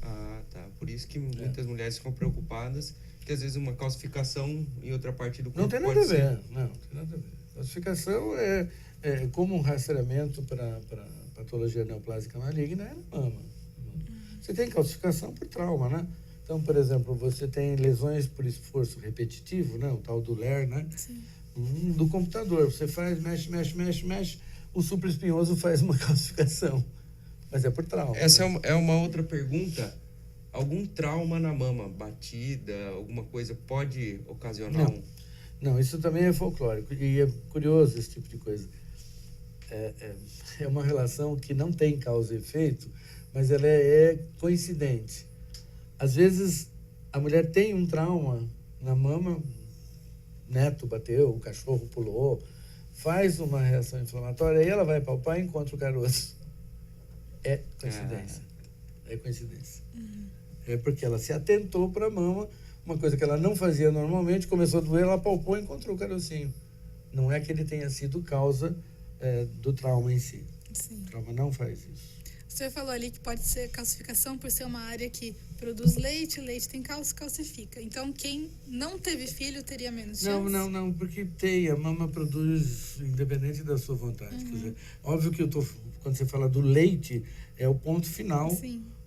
[SPEAKER 3] Tá. Por isso que muitas mulheres ficam preocupadas, que às vezes uma calcificação em outra parte do corpo
[SPEAKER 2] não tem nada a ver. Não tem nada a ver. Calcificação é como um rastreamento para patologia neoplásica maligna, é na mama. Você tem calcificação por trauma, né? Então, por exemplo, você tem lesões por esforço repetitivo, né? O tal do LER, né?
[SPEAKER 1] Sim.
[SPEAKER 2] Do computador. Você faz, mexe, o supraespinhoso faz uma calcificação. Mas é por trauma.
[SPEAKER 3] Essa é uma outra pergunta. Algum trauma na mama, batida, alguma coisa, pode ocasionar
[SPEAKER 2] Não, isso também é folclórico. E é curioso esse tipo de coisa. É uma relação que não tem causa e efeito, mas ela é coincidente. Às vezes, a mulher tem um trauma na mama, neto bateu, o cachorro pulou, faz uma reação inflamatória, aí ela vai palpar e encontra o caroço. É coincidência. É coincidência. É porque ela se atentou para a mama, uma coisa que ela não fazia normalmente, começou a doer, ela palpou e encontrou o carocinho. Não é que ele tenha sido causa do trauma em si.
[SPEAKER 1] Sim.
[SPEAKER 2] O trauma não faz isso.
[SPEAKER 1] O senhor falou ali que pode ser calcificação por ser uma área que produz leite tem cálcio, calcifica. Então, quem não teve filho teria menos chance?
[SPEAKER 2] Não, porque a mama produz independente da sua vontade. Quer dizer, óbvio que quando você fala do leite, é o ponto final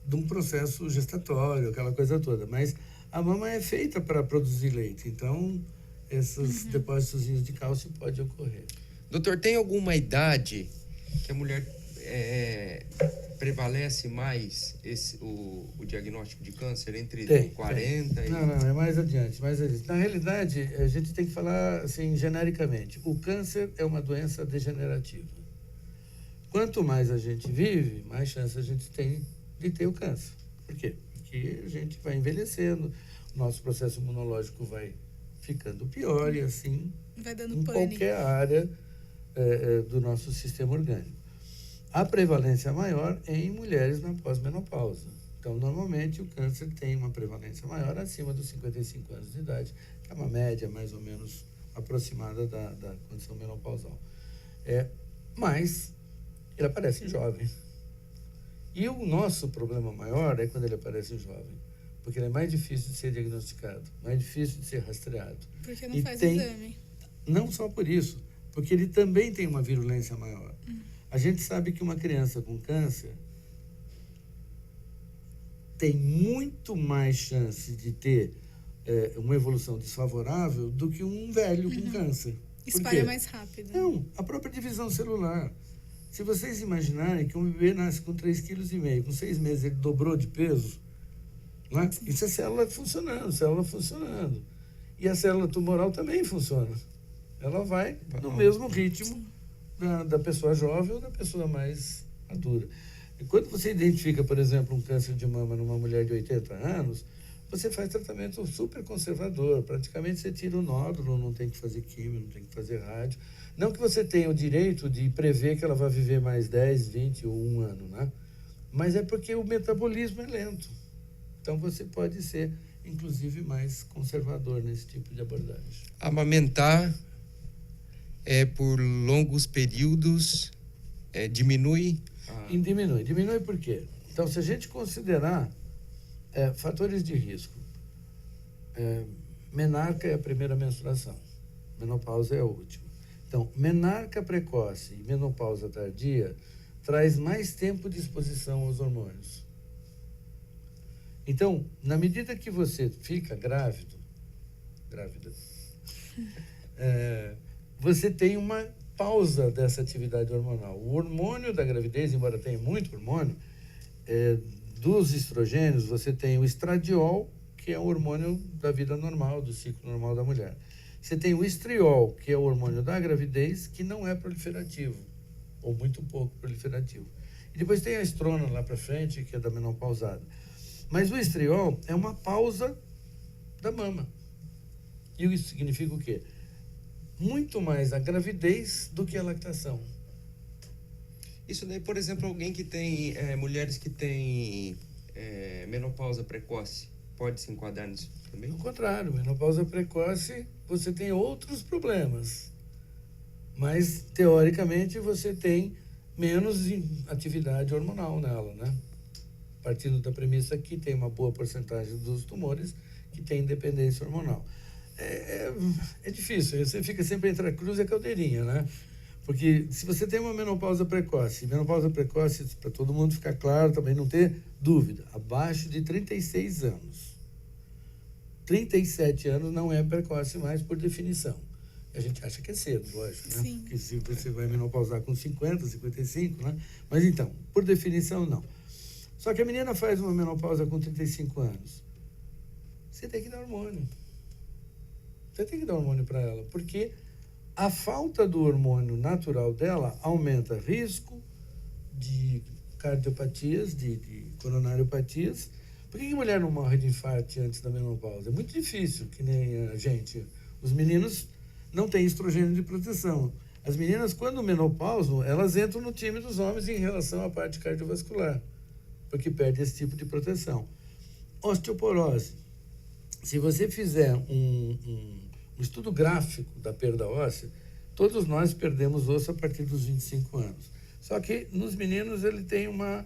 [SPEAKER 2] de um processo gestatório, aquela coisa toda. Mas a mama é feita para produzir leite, então esses depósitos de cálcio podem ocorrer.
[SPEAKER 3] Doutor, tem alguma idade que a mulher prevalece mais o diagnóstico de câncer entre 40 e...
[SPEAKER 2] Não, é mais adiante. Na realidade, a gente tem que falar assim, genericamente. O câncer é uma doença degenerativa. Quanto mais a gente vive, mais chance a gente tem de ter o câncer. Por quê? Porque a gente vai envelhecendo, o nosso processo imunológico vai ficando pior e assim
[SPEAKER 1] vai dando
[SPEAKER 2] em
[SPEAKER 1] pane.
[SPEAKER 2] Qualquer área do nosso sistema orgânico. A prevalência maior é em mulheres na pós-menopausa. Então, normalmente, o câncer tem uma prevalência maior acima dos 55 anos de idade, que é uma média mais ou menos aproximada da condição menopausal. Mas ele aparece em jovem. E o nosso problema maior é quando ele aparece em jovem, porque ele é mais difícil de ser diagnosticado, mais difícil de ser rastreado.
[SPEAKER 1] Porque não
[SPEAKER 2] E
[SPEAKER 1] faz
[SPEAKER 2] tem,
[SPEAKER 1] exame.
[SPEAKER 2] não só por isso, porque ele também tem uma virulência maior. A gente sabe que uma criança com câncer tem muito mais chance de ter uma evolução desfavorável do que um velho com câncer. Por
[SPEAKER 1] Espalha
[SPEAKER 2] quê?
[SPEAKER 1] mais rápido.
[SPEAKER 2] Não, a própria divisão celular. Se vocês imaginarem que um bebê nasce com 3,5 kg, com 6 meses ele dobrou de peso, né? Isso é célula funcionando. E a célula tumoral também funciona. Ela vai no mesmo ritmo da pessoa jovem ou da pessoa mais madura. E quando você identifica, por exemplo, um câncer de mama numa mulher de 80 anos, você faz tratamento super conservador. Praticamente você tira o nódulo, não tem que fazer químio, não tem que fazer rádio. Não que você tenha o direito de prever que ela vai viver mais 10, 20 ou 1 ano, né? Mas é porque o metabolismo é lento. Então você pode ser, inclusive, mais conservador nesse tipo de abordagem.
[SPEAKER 3] Amamentar por longos períodos diminui?
[SPEAKER 2] Diminui por quê? Então, se a gente considerar fatores de risco, menarca é a primeira menstruação, menopausa é a última. Então, menarca precoce e menopausa tardia traz mais tempo de exposição aos hormônios. Então, na medida que você fica grávida, você tem uma pausa dessa atividade hormonal. O hormônio da gravidez, embora tenha muito hormônio, dos estrogênios, você tem o estradiol, que é o hormônio da vida normal, do ciclo normal da mulher. Você tem o estriol, que é o hormônio da gravidez, que não é proliferativo, ou muito pouco proliferativo. E depois tem a estrona lá para frente, que é da menopausada. Mas o estriol é uma pausa da mama. E isso significa o quê? Muito mais a gravidez do que a lactação.
[SPEAKER 3] Isso daí, por exemplo, alguém que tem, mulheres que têm menopausa precoce, pode se enquadrar nisso também?
[SPEAKER 2] Ao contrário, menopausa precoce, você tem outros problemas. Mas, teoricamente, você tem menos atividade hormonal nela, né? Partindo da premissa que tem uma boa porcentagem dos tumores que tem dependência hormonal. É difícil, você fica sempre entre a cruz e a caldeirinha, né? Porque se você tem uma menopausa precoce, para todo mundo ficar claro, também não ter dúvida, abaixo de 36 anos. 37 anos não é precoce mais, por definição. A gente acha que é cedo, lógico, né?
[SPEAKER 1] Sim.
[SPEAKER 2] Porque se você vai menopausar com 50, 55, né? Mas então, por definição, não. Só que a menina faz uma menopausa com 35 anos. Você tem que dar hormônio. Você tem que dar hormônio para ela, porque a falta do hormônio natural dela aumenta risco de cardiopatias, de coronariopatias. Por que a mulher não morre de infarto antes da menopausa? É muito difícil, que nem a gente. Os meninos não têm estrogênio de proteção. As meninas, quando menopausam, elas entram no time dos homens em relação à parte cardiovascular, porque perde esse tipo de proteção. Osteoporose. Se você fizer um estudo gráfico da perda óssea, todos nós perdemos osso a partir dos 25 anos. Só que nos meninos ele tem uma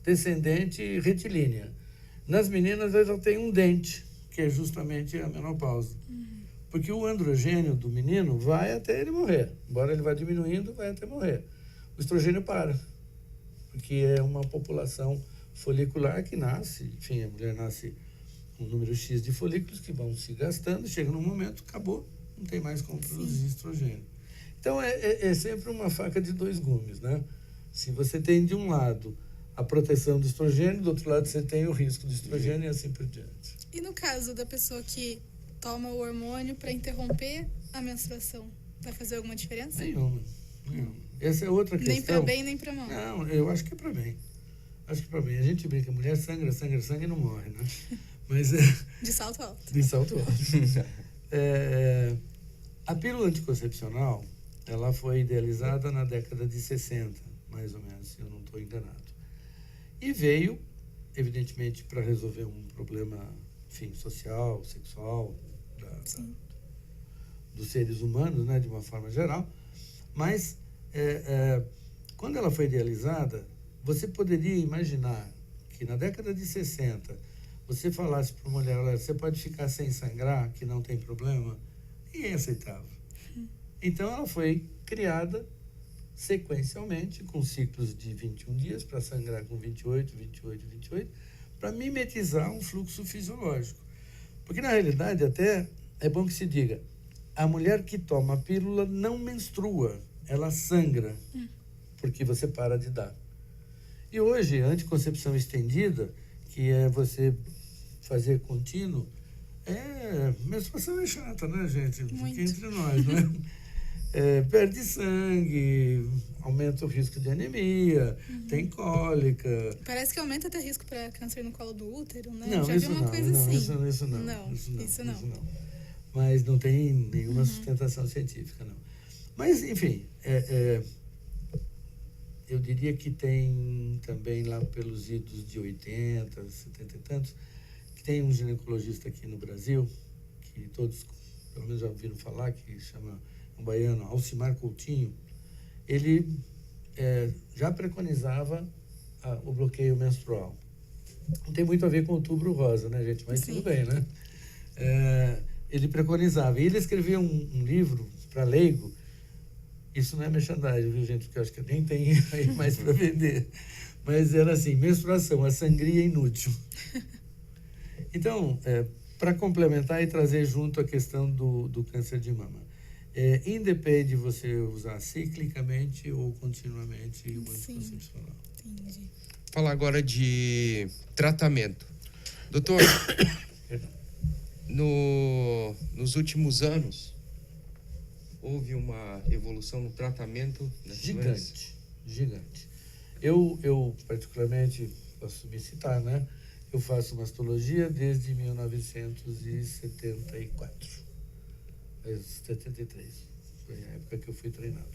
[SPEAKER 2] descendente retilínea. Nas meninas ele já tem um dente, que é justamente a menopausa. Porque o androgênio do menino vai até ele morrer. Embora ele vá diminuindo, vai até morrer. O estrogênio para, porque é uma população folicular que nasce, enfim, a mulher nasce com um número X de folículos que vão se gastando, chega num momento, acabou, não tem mais como produzir estrogênio. Então, é sempre uma faca de dois gumes, né? Se você tem, de um lado, a proteção do estrogênio, do outro lado você tem o risco do estrogênio e assim por diante.
[SPEAKER 1] E no caso da pessoa que toma o hormônio para interromper a menstruação, vai fazer alguma diferença?
[SPEAKER 2] Nenhuma. Essa é outra questão.
[SPEAKER 1] Nem para bem, nem para mal.
[SPEAKER 2] Não, eu acho que é para bem. Acho que é para bem. A gente brinca, mulher sangra e não morre, né? Mas
[SPEAKER 1] de salto alto.
[SPEAKER 2] De salto alto. A pílula anticoncepcional, ela foi idealizada na década de 60, mais ou menos, se eu não estou enganado. E veio, evidentemente, para resolver um problema, enfim, social, sexual, dos seres humanos, né, de uma forma geral. Mas, quando ela foi idealizada, você poderia imaginar que na década de 60 você falasse para uma mulher, olha, você pode ficar sem sangrar, que não tem problema? Ninguém aceitava. Então ela foi criada sequencialmente, com ciclos de 21 dias, para sangrar com 28, 28, 28, para mimetizar um fluxo fisiológico. Porque, na realidade, até é bom que se diga, a mulher que toma a pílula não menstrua, ela sangra, porque você para de dar. E hoje, a anticoncepção estendida, que é você fazer contínuo, menstruação é chata, né, gente? Fica entre nós, né? Perde sangue, aumenta o risco de anemia, tem cólica.
[SPEAKER 1] Parece que aumenta até risco para câncer no colo do útero, né?
[SPEAKER 2] Não,
[SPEAKER 1] Já vi uma coisa assim.
[SPEAKER 2] Isso não. Mas não tem nenhuma sustentação científica, não. Mas, enfim, eu diria que tem também lá pelos idos de 80, 70 e tantos, que tem um ginecologista aqui no Brasil, que todos, pelo menos já ouviram falar, que chama um baiano, Alcimar Coutinho. Ele já preconizava o bloqueio menstrual. Não tem muito a ver com o Outubro Rosa, né, gente? Mas tudo bem, né? Ele preconizava. E ele escrevia um livro para leigo. Isso não é merchandising, viu, gente? Porque eu acho que nem tem aí mais para vender. Mas era assim, menstruação, a sangria inútil. Então, para complementar e trazer junto a questão do câncer de mama. Independe de você usar ciclicamente ou continuamente o anticoncepcional.
[SPEAKER 1] Entendi.
[SPEAKER 3] Falar agora de tratamento. Doutor, nos últimos anos, houve uma evolução no tratamento das doenças?
[SPEAKER 2] Gigante. Eu particularmente, posso me citar, né? Eu faço mastologia desde 1974. 73, foi a época que eu fui treinado.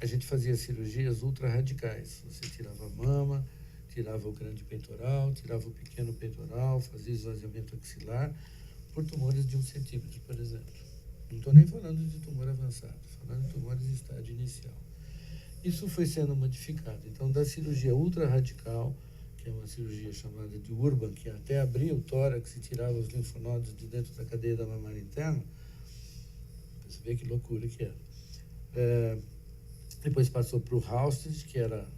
[SPEAKER 2] A gente fazia cirurgias ultra radicais. Você tirava a mama, tirava o grande peitoral, tirava o pequeno peitoral, fazia esvaziamento axilar por tumores de 1 centímetro, por exemplo. Não estou nem falando de tumor avançado, estou falando de tumores em estágio inicial. Isso foi sendo modificado. Então, da cirurgia ultra radical, que é uma cirurgia chamada de Urban, que até abria o tórax e tirava os linfonodos de dentro da cadeia da mamária interna. Você vê que loucura que era. Depois passou para o Halsted, que era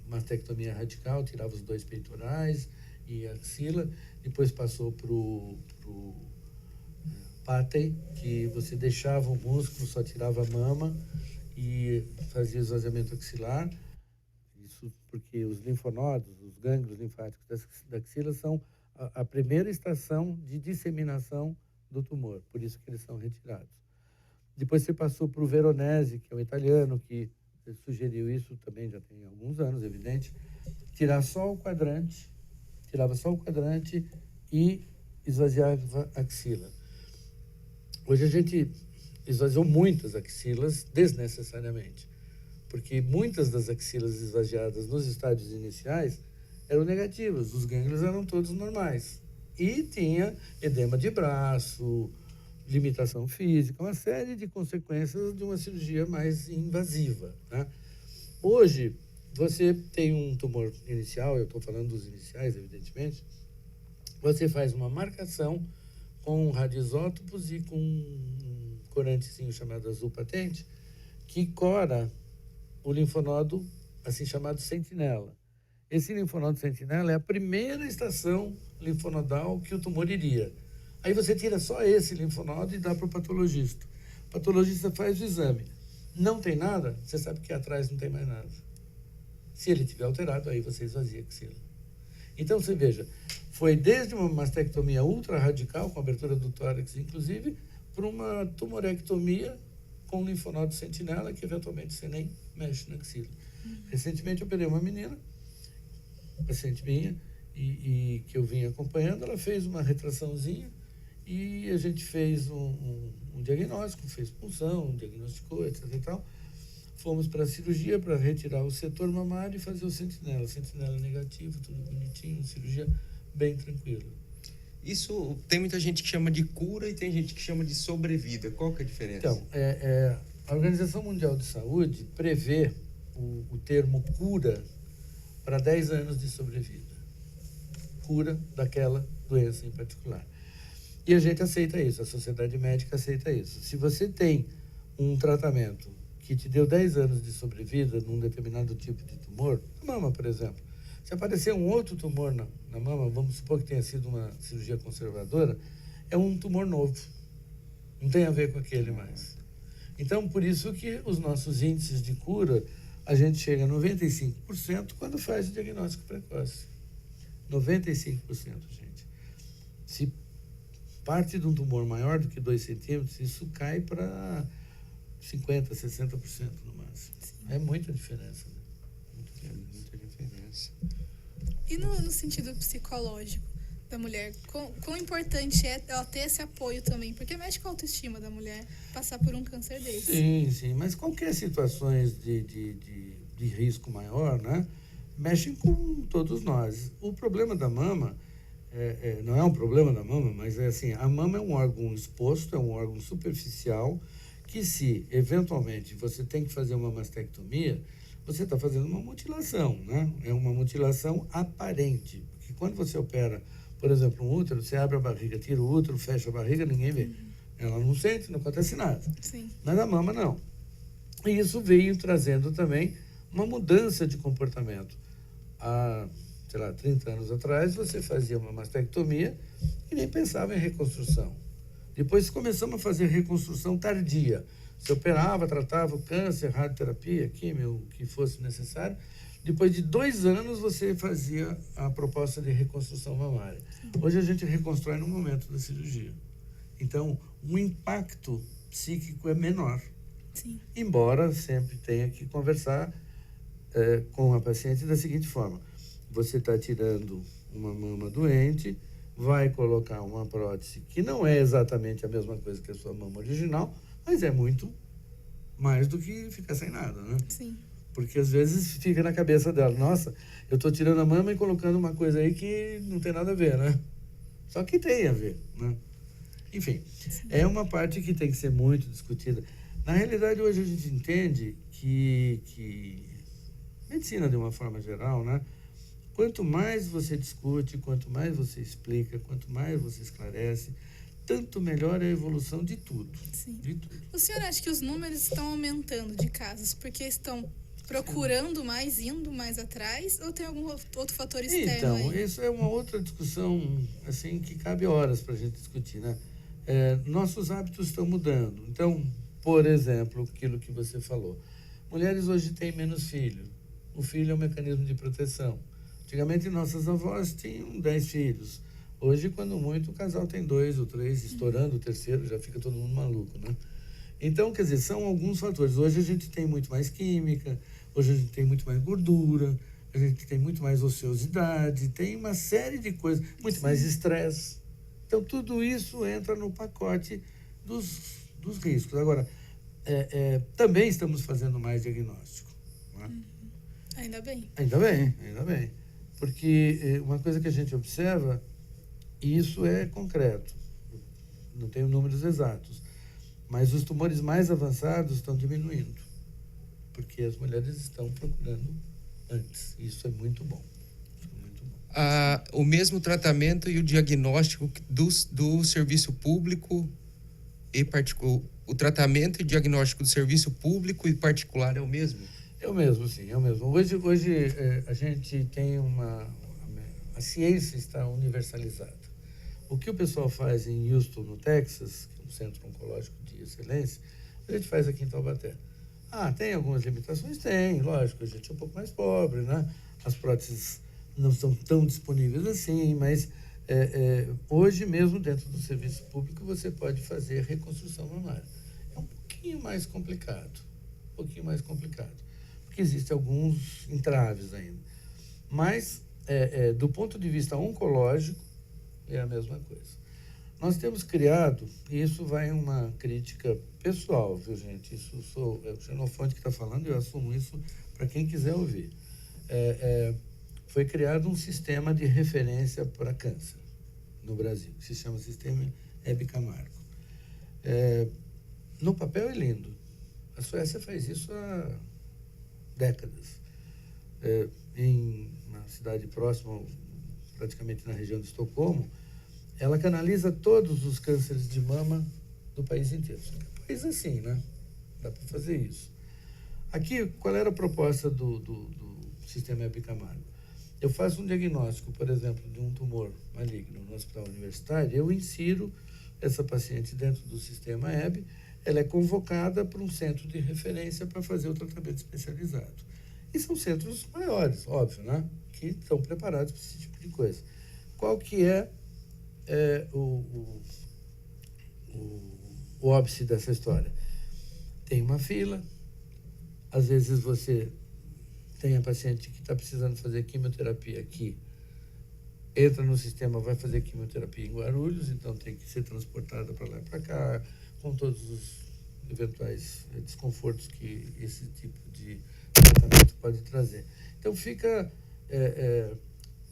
[SPEAKER 2] mastectomia radical, tirava os 2 peitorais e a axila. Depois passou para o Patey, que você deixava o músculo, só tirava a mama e fazia esvaziamento axilar. Isso porque os linfonodos, os gânglios linfáticos da axila são a primeira estação de disseminação do tumor, por isso que eles são retirados. Depois você passou para o Veronese, que é um italiano que sugeriu isso também, já tem alguns anos, evidente, tirava só o quadrante e esvaziava a axila. Hoje a gente esvaziou muitas axilas desnecessariamente, porque muitas das axilas esvaziadas nos estádios iniciais eram negativas, os gânglios eram todos normais. E tinha edema de braço, limitação física, uma série de consequências de uma cirurgia mais invasiva, né? Hoje, você tem um tumor inicial, eu estou falando dos iniciais, evidentemente, você faz uma marcação com radioisótopos e com um corantezinho chamado azul patente, que cora o linfonodo, assim chamado sentinela. Esse linfonodo sentinela é a primeira estação linfonodal que o tumor iria. Aí você tira só esse linfonodo e dá para o patologista. O patologista faz o exame. Não tem nada, você sabe que atrás não tem mais nada. Se ele tiver alterado, aí você esvazia a axila. Então, você veja, foi desde uma mastectomia ultra radical, com abertura do tórax, inclusive, para uma tumorectomia com linfonodo sentinela, que eventualmente você nem mexe na axila. Recentemente, eu operei uma menina, paciente minha, e que eu vim acompanhando, ela fez uma retraçãozinha e a gente fez um diagnóstico, fez punção, diagnosticou, etc. e tal. Fomos para a cirurgia para retirar o setor mamário e fazer o sentinela. Sentinela negativo, tudo bonitinho, cirurgia bem tranquila.
[SPEAKER 3] Isso tem muita gente que chama de cura e tem gente que chama de sobrevida. Qual que é a diferença?
[SPEAKER 2] Então, a Organização Mundial de Saúde prevê o termo cura para 10 anos de sobrevida. Cura daquela doença em particular. E a gente aceita isso, a sociedade médica aceita isso. Se você tem um tratamento que te deu 10 anos de sobrevida num determinado tipo de tumor, na mama, por exemplo, se aparecer um outro tumor na mama, vamos supor que tenha sido uma cirurgia conservadora, é um tumor novo. Não tem a ver com aquele mais. Então, por isso que os nossos índices de cura, a gente chega a 95% quando faz o diagnóstico precoce. 95%, gente. Se parte de um tumor maior do que 2 centímetros, isso cai para 50%, 60% no máximo. Sim. É muita diferença. Né?
[SPEAKER 3] Muita diferença.
[SPEAKER 1] E no sentido psicológico da mulher, quão importante é ela ter esse apoio também? Porque mexe com a autoestima da mulher passar por um câncer desse.
[SPEAKER 2] Sim, mas qualquer situações de risco maior, né, mexem com todos nós. O problema da mama, não é um problema da mama, mas é assim, a mama é um órgão exposto, é um órgão superficial, que se, eventualmente, você tem que fazer uma mastectomia, você está fazendo uma mutilação, né? É uma mutilação aparente. Porque quando você opera, por exemplo, um útero, você abre a barriga, tira o útero, fecha a barriga, ninguém vê. Ela não sente, não acontece nada.
[SPEAKER 1] Sim.
[SPEAKER 2] Mas a mama não. E isso veio trazendo também uma mudança de comportamento. Há, sei lá, 30 anos atrás, você fazia uma mastectomia e nem pensava em reconstrução. Depois começamos a fazer reconstrução tardia. Você operava, tratava o câncer, radioterapia, químio, o que fosse necessário. Depois de 2 anos, você fazia a proposta de reconstrução mamária. Hoje a gente reconstrói no momento da cirurgia. Então, o impacto psíquico é menor.
[SPEAKER 1] Sim.
[SPEAKER 2] Embora sempre tenha que conversar com a paciente da seguinte forma: você está tirando uma mama doente, vai colocar uma prótese que não é exatamente a mesma coisa que a sua mama original, mas é muito mais do que ficar sem nada, né?
[SPEAKER 1] Sim.
[SPEAKER 2] Porque às vezes fica na cabeça dela, nossa, eu estou tirando a mama e colocando uma coisa aí que não tem nada a ver, né? Só que tem a ver, né? Enfim, é uma parte que tem que ser muito discutida. Na realidade, hoje a gente entende que medicina, de uma forma geral, né? Quanto mais você discute, quanto mais você explica, quanto mais você esclarece, tanto melhor é a evolução de tudo.
[SPEAKER 1] Sim.
[SPEAKER 2] De tudo.
[SPEAKER 1] O senhor acha que os números estão aumentando de casos porque estão procurando mais, indo mais atrás, ou tem algum outro fator externo
[SPEAKER 2] Então,
[SPEAKER 1] aí?
[SPEAKER 2] isso é uma outra discussão, assim, que cabe horas para a gente discutir, né? Nossos hábitos estão mudando. Então, por exemplo, aquilo que você falou. Mulheres hoje têm menos filho. O filho é um mecanismo de proteção. Antigamente, nossas avós tinham 10 filhos. Hoje, quando muito, o casal tem 2 ou 3, estourando o terceiro, já fica todo mundo maluco, né? Então, quer dizer, são alguns fatores. Hoje a gente tem muito mais química, hoje a gente tem muito mais gordura, a gente tem muito mais ociosidade, tem uma série de coisas, muito mais estresse. Então, tudo isso entra no pacote dos riscos. Agora, também estamos fazendo mais diagnóstico. Né?
[SPEAKER 1] Ainda bem.
[SPEAKER 2] Ainda bem, ainda bem. Porque uma coisa que a gente observa, e isso é concreto, não tenho números exatos, mas os tumores mais avançados estão diminuindo, porque as mulheres estão procurando antes. Isso é muito bom.
[SPEAKER 3] O mesmo tratamento e o diagnóstico do serviço público e particular, o tratamento e diagnóstico do serviço público e particular é o mesmo?
[SPEAKER 2] É o mesmo, sim, é o mesmo. Hoje a gente tem a ciência está universalizada. O que o pessoal faz em Houston, no Texas, que é um centro oncológico de excelência, a gente faz aqui em Taubaté. Tem algumas limitações? Tem, lógico, a gente é um pouco mais pobre, né? As próteses não são tão disponíveis assim, mas hoje mesmo dentro do serviço público você pode fazer reconstrução mamária. É um pouquinho mais complicado, porque existem alguns entraves ainda. Mas, do ponto de vista oncológico, é a mesma coisa. Nós temos criado, e isso vai uma crítica pessoal, viu, gente? Isso é o Xenofonte que está falando, eu assumo isso para quem quiser ouvir. Foi criado um sistema de referência para câncer no Brasil, que se chama Sistema Hebe Camargo. No papel é lindo. A Suécia faz isso há décadas. Em uma cidade próxima, praticamente na região de Estocolmo, ela canaliza todos os cânceres de mama do país inteiro. País assim, né? Dá para fazer isso. Aqui, qual era a proposta do sistema Hebe Camargo? Eu faço um diagnóstico, por exemplo, de um tumor maligno no hospital universitário, eu insiro essa paciente dentro do sistema Hebe, ela é convocada para um centro de referência para fazer o tratamento especializado. E são centros maiores, óbvio, né? Que estão preparados para esse tipo de coisa. Qual que é o óbice dessa história? Tem uma fila, às vezes você tem a paciente que está precisando fazer quimioterapia aqui, entra no sistema, vai fazer quimioterapia em Guarulhos, então tem que ser transportada para lá e para cá, com todos os eventuais desconfortos que esse tipo de tratamento pode trazer. Então fica...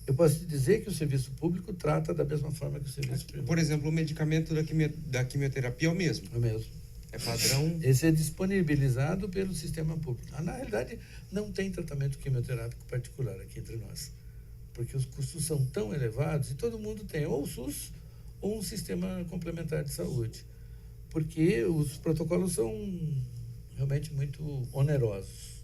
[SPEAKER 2] eu posso te dizer que o serviço público trata da mesma forma que o serviço privado.
[SPEAKER 3] Por exemplo, o medicamento da quimioterapia é o mesmo?
[SPEAKER 2] É o mesmo.
[SPEAKER 3] É padrão?
[SPEAKER 2] Esse é disponibilizado pelo sistema público. Na realidade, não tem tratamento quimioterápico particular aqui entre nós, porque os custos são tão elevados e todo mundo tem ou o SUS ou um sistema complementar de saúde, porque os protocolos são realmente muito onerosos.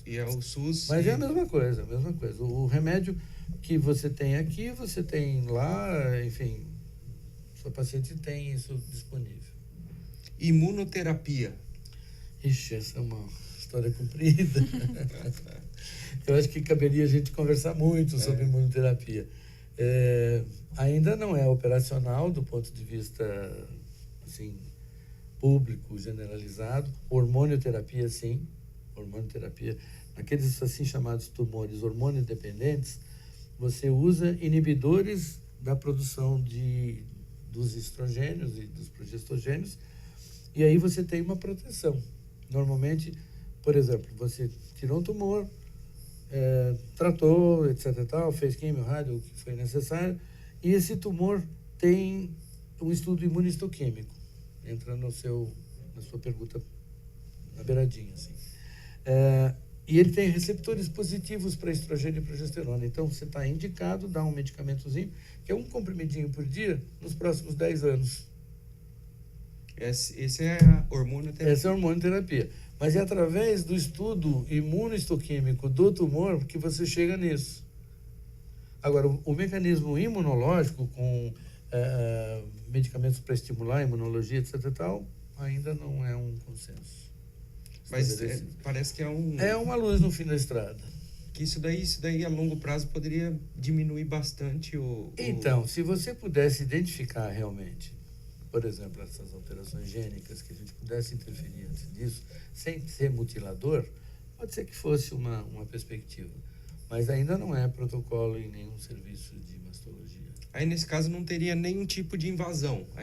[SPEAKER 3] E é o SUS...
[SPEAKER 2] Mas é a mesma coisa, a mesma coisa. O remédio que você tem aqui, você tem lá, enfim, sua paciente tem isso disponível.
[SPEAKER 3] Imunoterapia.
[SPEAKER 2] Ixi, essa é uma história comprida. Eu acho que caberia a gente conversar muito sobre imunoterapia. Ainda não é operacional do ponto de vista assim, público, generalizado. Hormonioterapia, sim. Hormonioterapia. Naqueles assim chamados tumores hormonio-dependentes, você usa inibidores da produção dos estrogênios e dos progestogênios, e aí você tem uma proteção. Normalmente, por exemplo, você tirou um tumor, tratou, etc. Tal, fez quimio, rádio, o que foi necessário, e esse tumor tem um estudo imunistoquímico. Entra na sua pergunta na beiradinha, assim. E ele tem receptores positivos para estrogênio e progesterona. Então, você está indicado, dá um medicamentozinho, que é um comprimidinho por dia, nos próximos 10 anos.
[SPEAKER 3] Esse é a hormonioterapia.
[SPEAKER 2] Essa é a hormonioterapia. Mas é através do estudo imunohistoquímico do tumor que você chega nisso. Agora, o mecanismo imunológico, com medicamentos para estimular a imunologia, etc. tal, ainda não é um consenso.
[SPEAKER 3] Mas parece que
[SPEAKER 2] é uma luz no fim da estrada.
[SPEAKER 3] Que isso daí a longo prazo poderia diminuir bastante
[SPEAKER 2] Então, se você pudesse identificar realmente, por exemplo, essas alterações gênicas, que a gente pudesse interferir antes disso, sem ser mutilador, pode ser que fosse uma perspectiva. Mas ainda não é protocolo em nenhum serviço de mastologia.
[SPEAKER 3] Aí, nesse caso, não teria nenhum tipo de invasão. A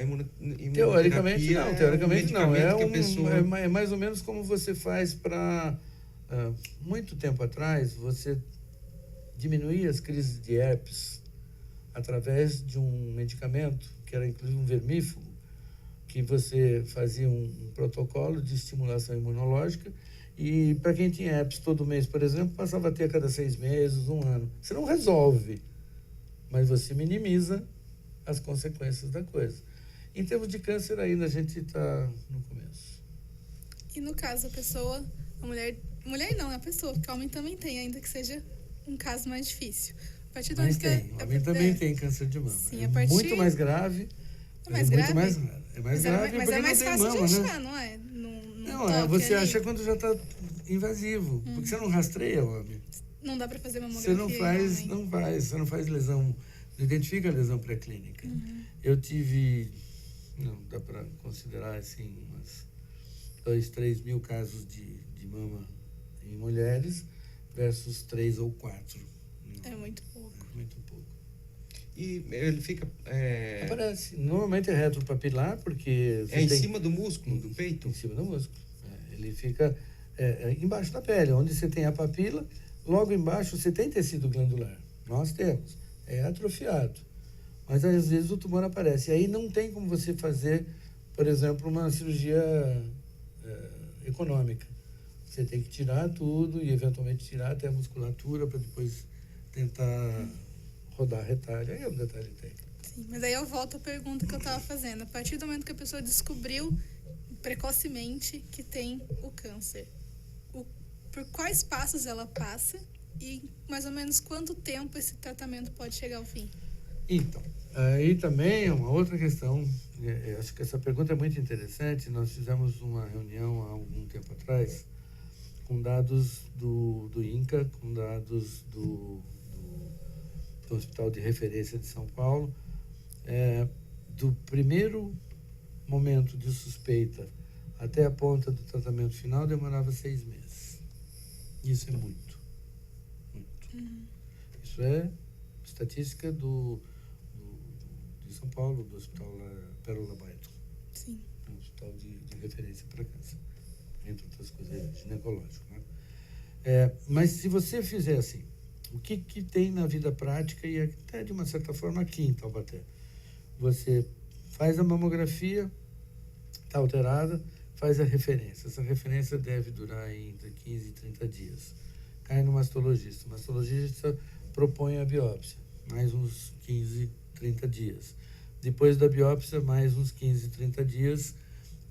[SPEAKER 2] teoricamente não, teoricamente não.
[SPEAKER 3] Pessoa...
[SPEAKER 2] É mais ou menos como você faz para... muito tempo atrás, você diminuía as crises de herpes através de um medicamento, que era inclusive um vermífugo, que você fazia um protocolo de estimulação imunológica, e para quem tinha herpes todo mês, por exemplo, passava a ter a cada 6 meses, 1 ano. Você não resolve, mas você minimiza as consequências da coisa. Em termos de câncer, ainda a gente está no começo.
[SPEAKER 1] E no caso, a mulher não, é a pessoa, porque o homem também tem, ainda que seja um caso mais difícil. A partir do
[SPEAKER 2] mas tem, o homem também tem câncer de mama. Sim, muito mais grave.
[SPEAKER 1] É mais grave?
[SPEAKER 2] É mais grave
[SPEAKER 1] mas é mais fácil
[SPEAKER 2] mama,
[SPEAKER 1] de achar,
[SPEAKER 2] né?
[SPEAKER 1] não é?
[SPEAKER 2] Não, você acha quando já está invasivo, porque você não rastreia o homem.
[SPEAKER 1] Não dá para fazer mamografia.
[SPEAKER 2] Você não faz lesão, não identifica a lesão pré-clínica. Eu tive, não dá para considerar assim, umas 2-3 mil casos de mama em mulheres versus 3 ou 4.
[SPEAKER 1] É muito pouco.
[SPEAKER 2] É muito pouco.
[SPEAKER 3] E ele fica...
[SPEAKER 2] Aparece. Normalmente é retropapilar, porque...
[SPEAKER 3] em cima do músculo, do peito?
[SPEAKER 2] Em cima do músculo. Ele fica embaixo da pele, onde você tem a papila, logo embaixo você tem tecido glandular. Nós temos. É atrofiado. Mas às vezes o tumor aparece. E aí não tem como você fazer, por exemplo, uma cirurgia econômica. Você tem que tirar tudo e eventualmente tirar até a musculatura para depois tentar rodar retalho. Aí é um detalhe técnico.
[SPEAKER 1] Sim, mas aí eu volto à pergunta que eu estava fazendo. A partir do momento que a pessoa descobriu precocemente que tem o câncer, por quais passos ela passa e mais ou menos quanto tempo esse tratamento pode chegar ao fim?
[SPEAKER 2] Então, aí também é uma outra questão. Eu acho que essa pergunta é muito interessante. Nós fizemos uma reunião há algum tempo atrás com dados do INCA, com dados do Hospital de Referência de São Paulo. Do primeiro momento de suspeita até a ponta do tratamento final demorava 6 meses. Isso é muito. Isso é estatística de São Paulo, do Hospital Pérola Baito.
[SPEAKER 1] Sim.
[SPEAKER 2] Um hospital de referência para câncer, entre outras coisas, ginecológico. Né? Mas se você fizer assim, o que tem na vida prática e até de uma certa forma aqui em Taubaté? Você faz a mamografia, está alterada, faz a referência. Essa referência deve durar entre 15 e 30 dias. Cai no mastologista. O mastologista propõe a biópsia, mais uns 15, 30 dias. Depois da biópsia, mais uns 15, 30 dias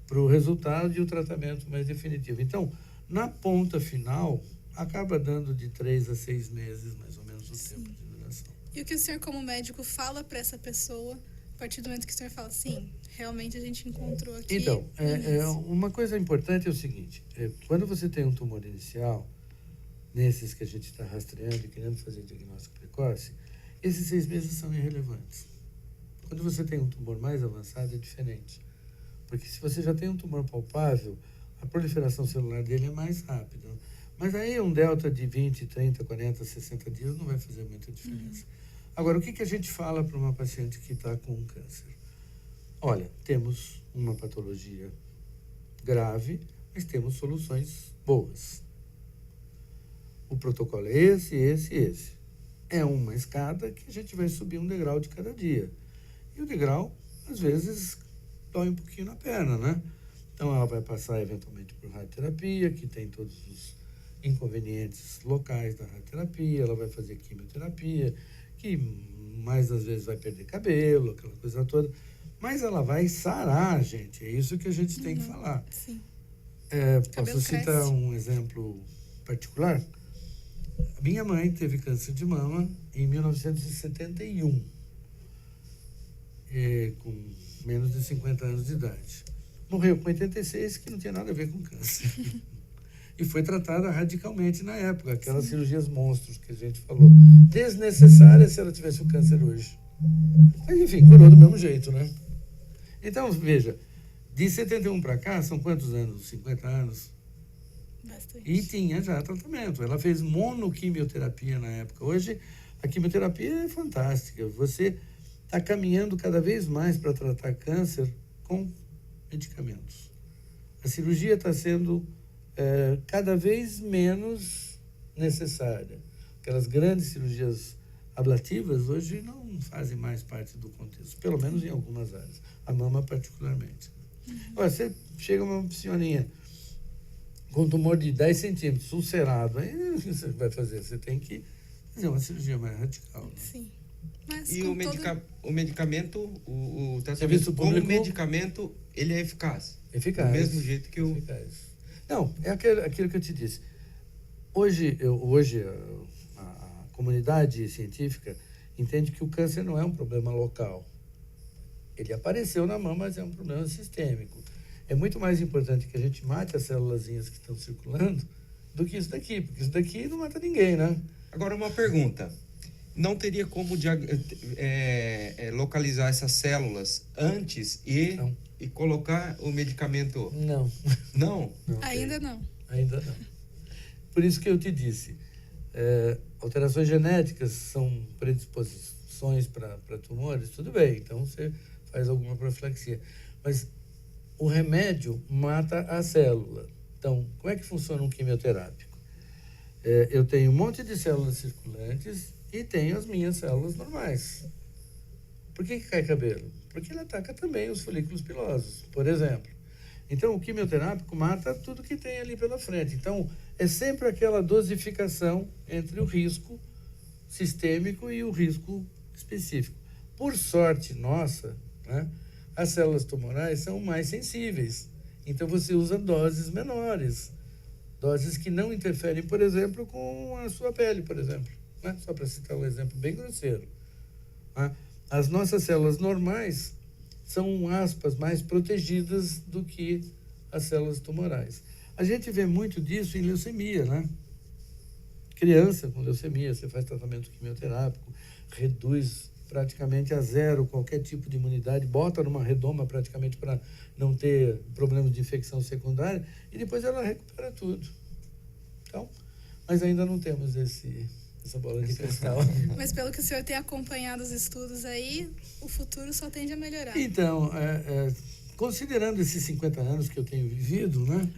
[SPEAKER 2] para o resultado e o tratamento mais definitivo. Então, na ponta final, acaba dando de 3 a 6 meses, mais ou menos, o tempo de duração.
[SPEAKER 1] E o que o senhor, como médico, fala para essa pessoa, a partir do momento que o senhor fala, sim, realmente a gente encontrou aqui...
[SPEAKER 2] Então, uma coisa importante é o seguinte, quando você tem um tumor inicial, nesses que a gente está rastreando e querendo fazer diagnóstico precoce, esses 6 meses são irrelevantes. Quando você tem um tumor mais avançado, é diferente. Porque se você já tem um tumor palpável, a proliferação celular dele é mais rápida. Mas aí um delta de 20, 30, 40, 60 dias não vai fazer muita diferença. Agora, o que a gente fala para uma paciente que está com um câncer? Olha, temos uma patologia grave, mas temos soluções boas. O protocolo é esse. É uma escada que a gente vai subir um degrau de cada dia. E o degrau, às vezes, dói um pouquinho na perna, né? Então, ela vai passar, eventualmente, por radioterapia, que tem todos os inconvenientes locais da radioterapia. Ela vai fazer quimioterapia, que mais das vezes vai perder cabelo, aquela coisa toda. Mas ela vai sarar, gente. É isso que a gente tem que falar.
[SPEAKER 1] Sim.
[SPEAKER 2] Posso citar um exemplo particular? Minha mãe teve câncer de mama em 1971, com menos de 50 anos de idade. Morreu com 86, que não tinha nada a ver com câncer. E foi tratada radicalmente na época, aquelas cirurgias monstros que a gente falou. Desnecessária se ela tivesse o câncer hoje. Mas, enfim, curou do mesmo jeito, né? Então, veja, de 71 para cá, são quantos anos? 50 anos?
[SPEAKER 1] Bastante.
[SPEAKER 2] E tinha já tratamento. Ela fez monoquimioterapia na época. Hoje, a quimioterapia é fantástica. Você está caminhando cada vez mais para tratar câncer com medicamentos. A cirurgia está sendo cada vez menos necessária. Aquelas grandes cirurgias ablativas hoje não fazem mais parte do contexto, pelo menos em algumas áreas. A mama particularmente. Olha, você chega uma senhorinha com um tumor de 10 centímetros, ulcerado, aí o que você vai fazer? Você tem que fazer uma cirurgia mais radical. Né?
[SPEAKER 1] Sim. Mas
[SPEAKER 3] e o medicamento, o tratamento
[SPEAKER 2] Serviço
[SPEAKER 3] como
[SPEAKER 2] público,
[SPEAKER 3] medicamento, ele é eficaz?
[SPEAKER 2] Eficaz.
[SPEAKER 3] Do mesmo jeito que o...
[SPEAKER 2] Eficaz. Não, é aquilo que eu te disse. Hoje a comunidade científica entende que o câncer não é um problema local. Ele apareceu na mama, mas é um problema sistêmico. É muito mais importante que a gente mate as célulazinhas que estão circulando do que isso daqui, porque isso daqui não mata ninguém, né?
[SPEAKER 3] Agora, uma pergunta. Não teria como localizar essas células antes e colocar o medicamento?
[SPEAKER 2] Não.
[SPEAKER 3] Não?
[SPEAKER 1] Ainda não.
[SPEAKER 2] Ainda não. Por isso que eu te disse, alterações genéticas são predisposições para tumores, tudo bem, então você faz alguma profilaxia. Mas o remédio mata a célula. Então, como é que funciona um quimioterápico? Eu tenho um monte de células circulantes e tenho as minhas células normais. Por que cai cabelo? Porque ele ataca também os folículos pilosos, por exemplo. Então, o quimioterápico mata tudo que tem ali pela frente. Então, é sempre aquela dosificação entre o risco sistêmico e o risco específico. Por sorte nossa, né, as células tumorais são mais sensíveis. Então, você usa doses menores. Doses que não interferem, por exemplo, com a sua pele, por exemplo. Né? Só para citar um exemplo bem grosseiro. Né? As nossas células normais são, aspas, mais protegidas do que as células tumorais. A gente vê muito disso em leucemia, né? Criança com leucemia, você faz tratamento quimioterápico, reduz praticamente a zero qualquer tipo de imunidade, bota numa redoma praticamente para não ter problemas de infecção secundária, e depois ela recupera tudo. Então, mas ainda não temos essa bola de cristal.
[SPEAKER 1] Mas pelo que o senhor tem acompanhado os estudos aí, o futuro só tende a melhorar.
[SPEAKER 2] Então, considerando esses 50 anos que eu tenho vivido, né,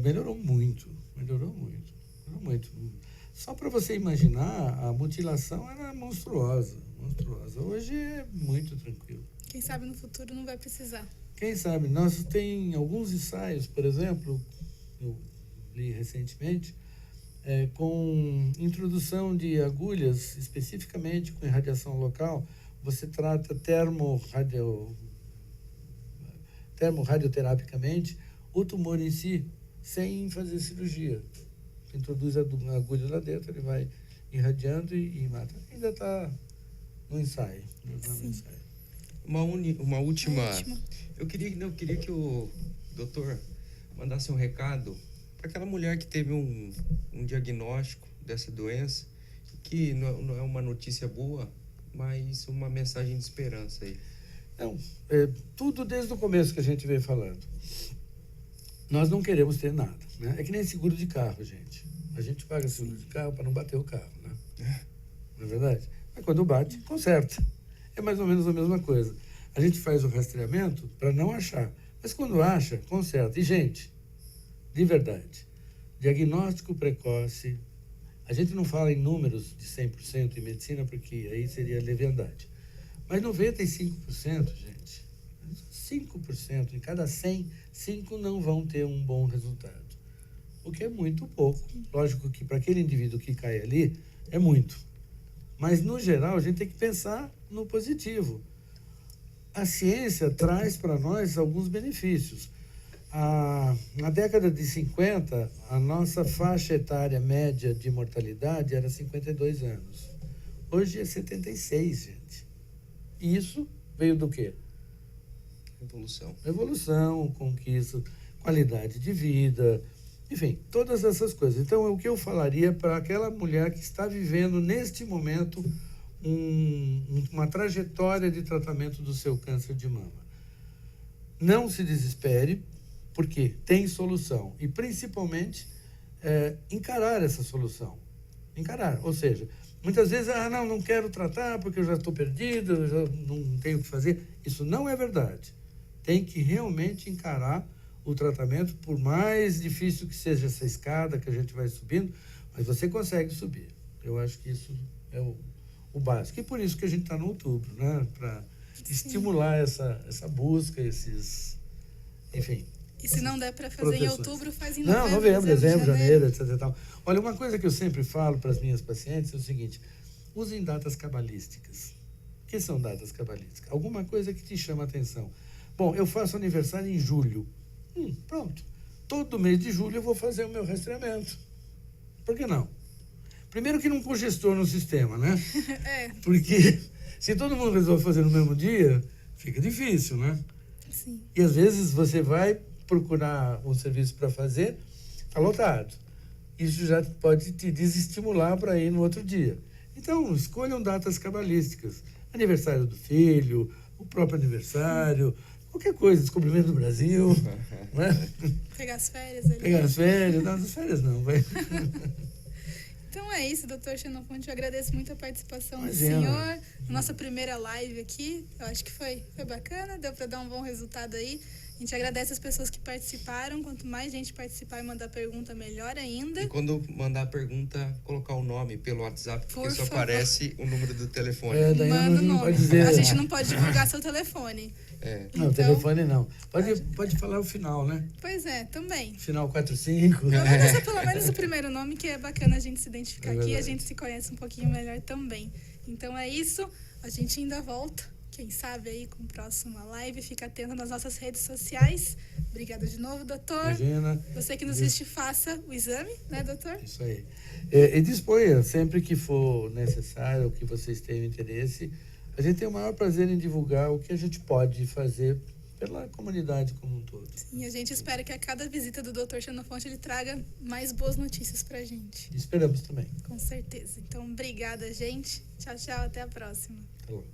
[SPEAKER 2] melhorou muito. Só para você imaginar, a mutilação era monstruosa. Hoje é muito tranquilo.
[SPEAKER 1] Quem sabe no futuro não vai precisar.
[SPEAKER 2] Quem sabe? Nós tem alguns ensaios, por exemplo, eu li recentemente, com introdução de agulhas, especificamente com irradiação local, você trata termorradioterapicamente o tumor em si, sem fazer cirurgia. Você introduz a agulha lá dentro, ele vai irradiando e mata. Ainda está no ensaio.
[SPEAKER 3] Uma última. Eu queria que o doutor mandasse um recado para aquela mulher que teve um diagnóstico dessa doença, que não é uma notícia boa, mas uma mensagem de esperança aí.
[SPEAKER 2] Não, tudo desde o começo que a gente veio falando. Nós não queremos ter nada, né? É que nem seguro de carro, gente. A gente paga seguro de carro para não bater o carro, né? Não é verdade? Mas quando bate, conserta. É mais ou menos a mesma coisa. A gente faz o rastreamento para não achar. Mas quando acha, conserta. E, gente, de verdade, diagnóstico precoce, a gente não fala em números de 100% em medicina, porque aí seria leviandade. Mas 95%, gente, 5%, em cada 100, 5 não vão ter um bom resultado. O que é muito pouco. Lógico que para aquele indivíduo que cai ali, é muito. Mas, no geral, a gente tem que pensar no positivo. A ciência traz para nós alguns benefícios. Na década de 50, a nossa faixa etária média de mortalidade era 52 anos. Hoje é 76, gente. E isso veio do quê? Evolução, conquista, qualidade de vida, enfim, todas essas coisas. Então, o que eu falaria para aquela mulher que está vivendo, neste momento, uma trajetória de tratamento do seu câncer de mama? Não se desespere, porque tem solução. E, principalmente, encarar essa solução. Encarar, ou seja, muitas vezes, não quero tratar porque eu já estou perdido, eu já não tenho o que fazer. Isso não é verdade. Tem que realmente encarar o tratamento, por mais difícil que seja essa escada que a gente vai subindo, mas você consegue subir. Eu acho que isso é o básico. E por isso que a gente está no outubro, né? Para estimular essa busca, enfim.
[SPEAKER 1] E se não der para fazer em outubro, faz em novembro.
[SPEAKER 2] Novembro, dezembro, janeiro, etc. Tal. Olha, uma coisa que eu sempre falo para as minhas pacientes é o seguinte: usem datas cabalísticas. O que são datas cabalísticas? Alguma coisa que te chama a atenção. Bom, eu faço aniversário em julho. Pronto. Todo mês de julho eu vou fazer o meu rastreamento. Por que não? Primeiro que não congestou no sistema, né? Porque se todo mundo resolve fazer no mesmo dia, fica difícil, né?
[SPEAKER 1] Sim.
[SPEAKER 2] E às vezes você vai procurar um serviço para fazer, está lotado. Isso já pode te desestimular para ir no outro dia. Então, escolham datas cabalísticas. Aniversário do filho, o próprio aniversário, qualquer coisa, descobrimento do Brasil. Né?
[SPEAKER 1] Pegar as férias ali.
[SPEAKER 2] Pegar as férias. Não, as férias não, vai.
[SPEAKER 1] Então é isso, doutor Xenofonte. Eu agradeço muito a participação do
[SPEAKER 2] Imagina.
[SPEAKER 1] senhor. Nossa primeira live aqui, eu acho que foi bacana, deu para dar um bom resultado aí. A gente agradece as pessoas que participaram. Quanto mais gente participar e mandar pergunta, melhor ainda.
[SPEAKER 3] E quando mandar a pergunta, colocar o nome pelo WhatsApp, porque só aparece o número do telefone.
[SPEAKER 2] Daí
[SPEAKER 1] Manda o
[SPEAKER 2] não
[SPEAKER 1] nome.
[SPEAKER 2] pode dizer,
[SPEAKER 1] A gente não pode divulgar seu telefone.
[SPEAKER 2] Não,
[SPEAKER 1] então,
[SPEAKER 2] telefone não. Pode falar o final, né?
[SPEAKER 1] Pois é, também.
[SPEAKER 2] Final 45.
[SPEAKER 1] Pelo menos o primeiro nome, que é bacana a gente se identificar aqui. A gente se conhece um pouquinho melhor também. Então é isso. A gente ainda volta. Quem sabe aí com a próxima live. Fica atento nas nossas redes sociais. Obrigada de novo, doutor.
[SPEAKER 2] Imagina.
[SPEAKER 1] Você que nos assiste, faça o exame, né, doutor?
[SPEAKER 2] Isso aí. E disponha, sempre que for necessário, que vocês tenham interesse, a gente tem o maior prazer em divulgar o que a gente pode fazer pela comunidade como um todo.
[SPEAKER 1] E a gente espera que a cada visita do Dr. Xenofonte ele traga mais boas notícias pra gente.
[SPEAKER 2] Esperamos também.
[SPEAKER 1] Com certeza. Então, obrigada, gente. Tchau, tchau. Até a próxima.
[SPEAKER 2] Até logo.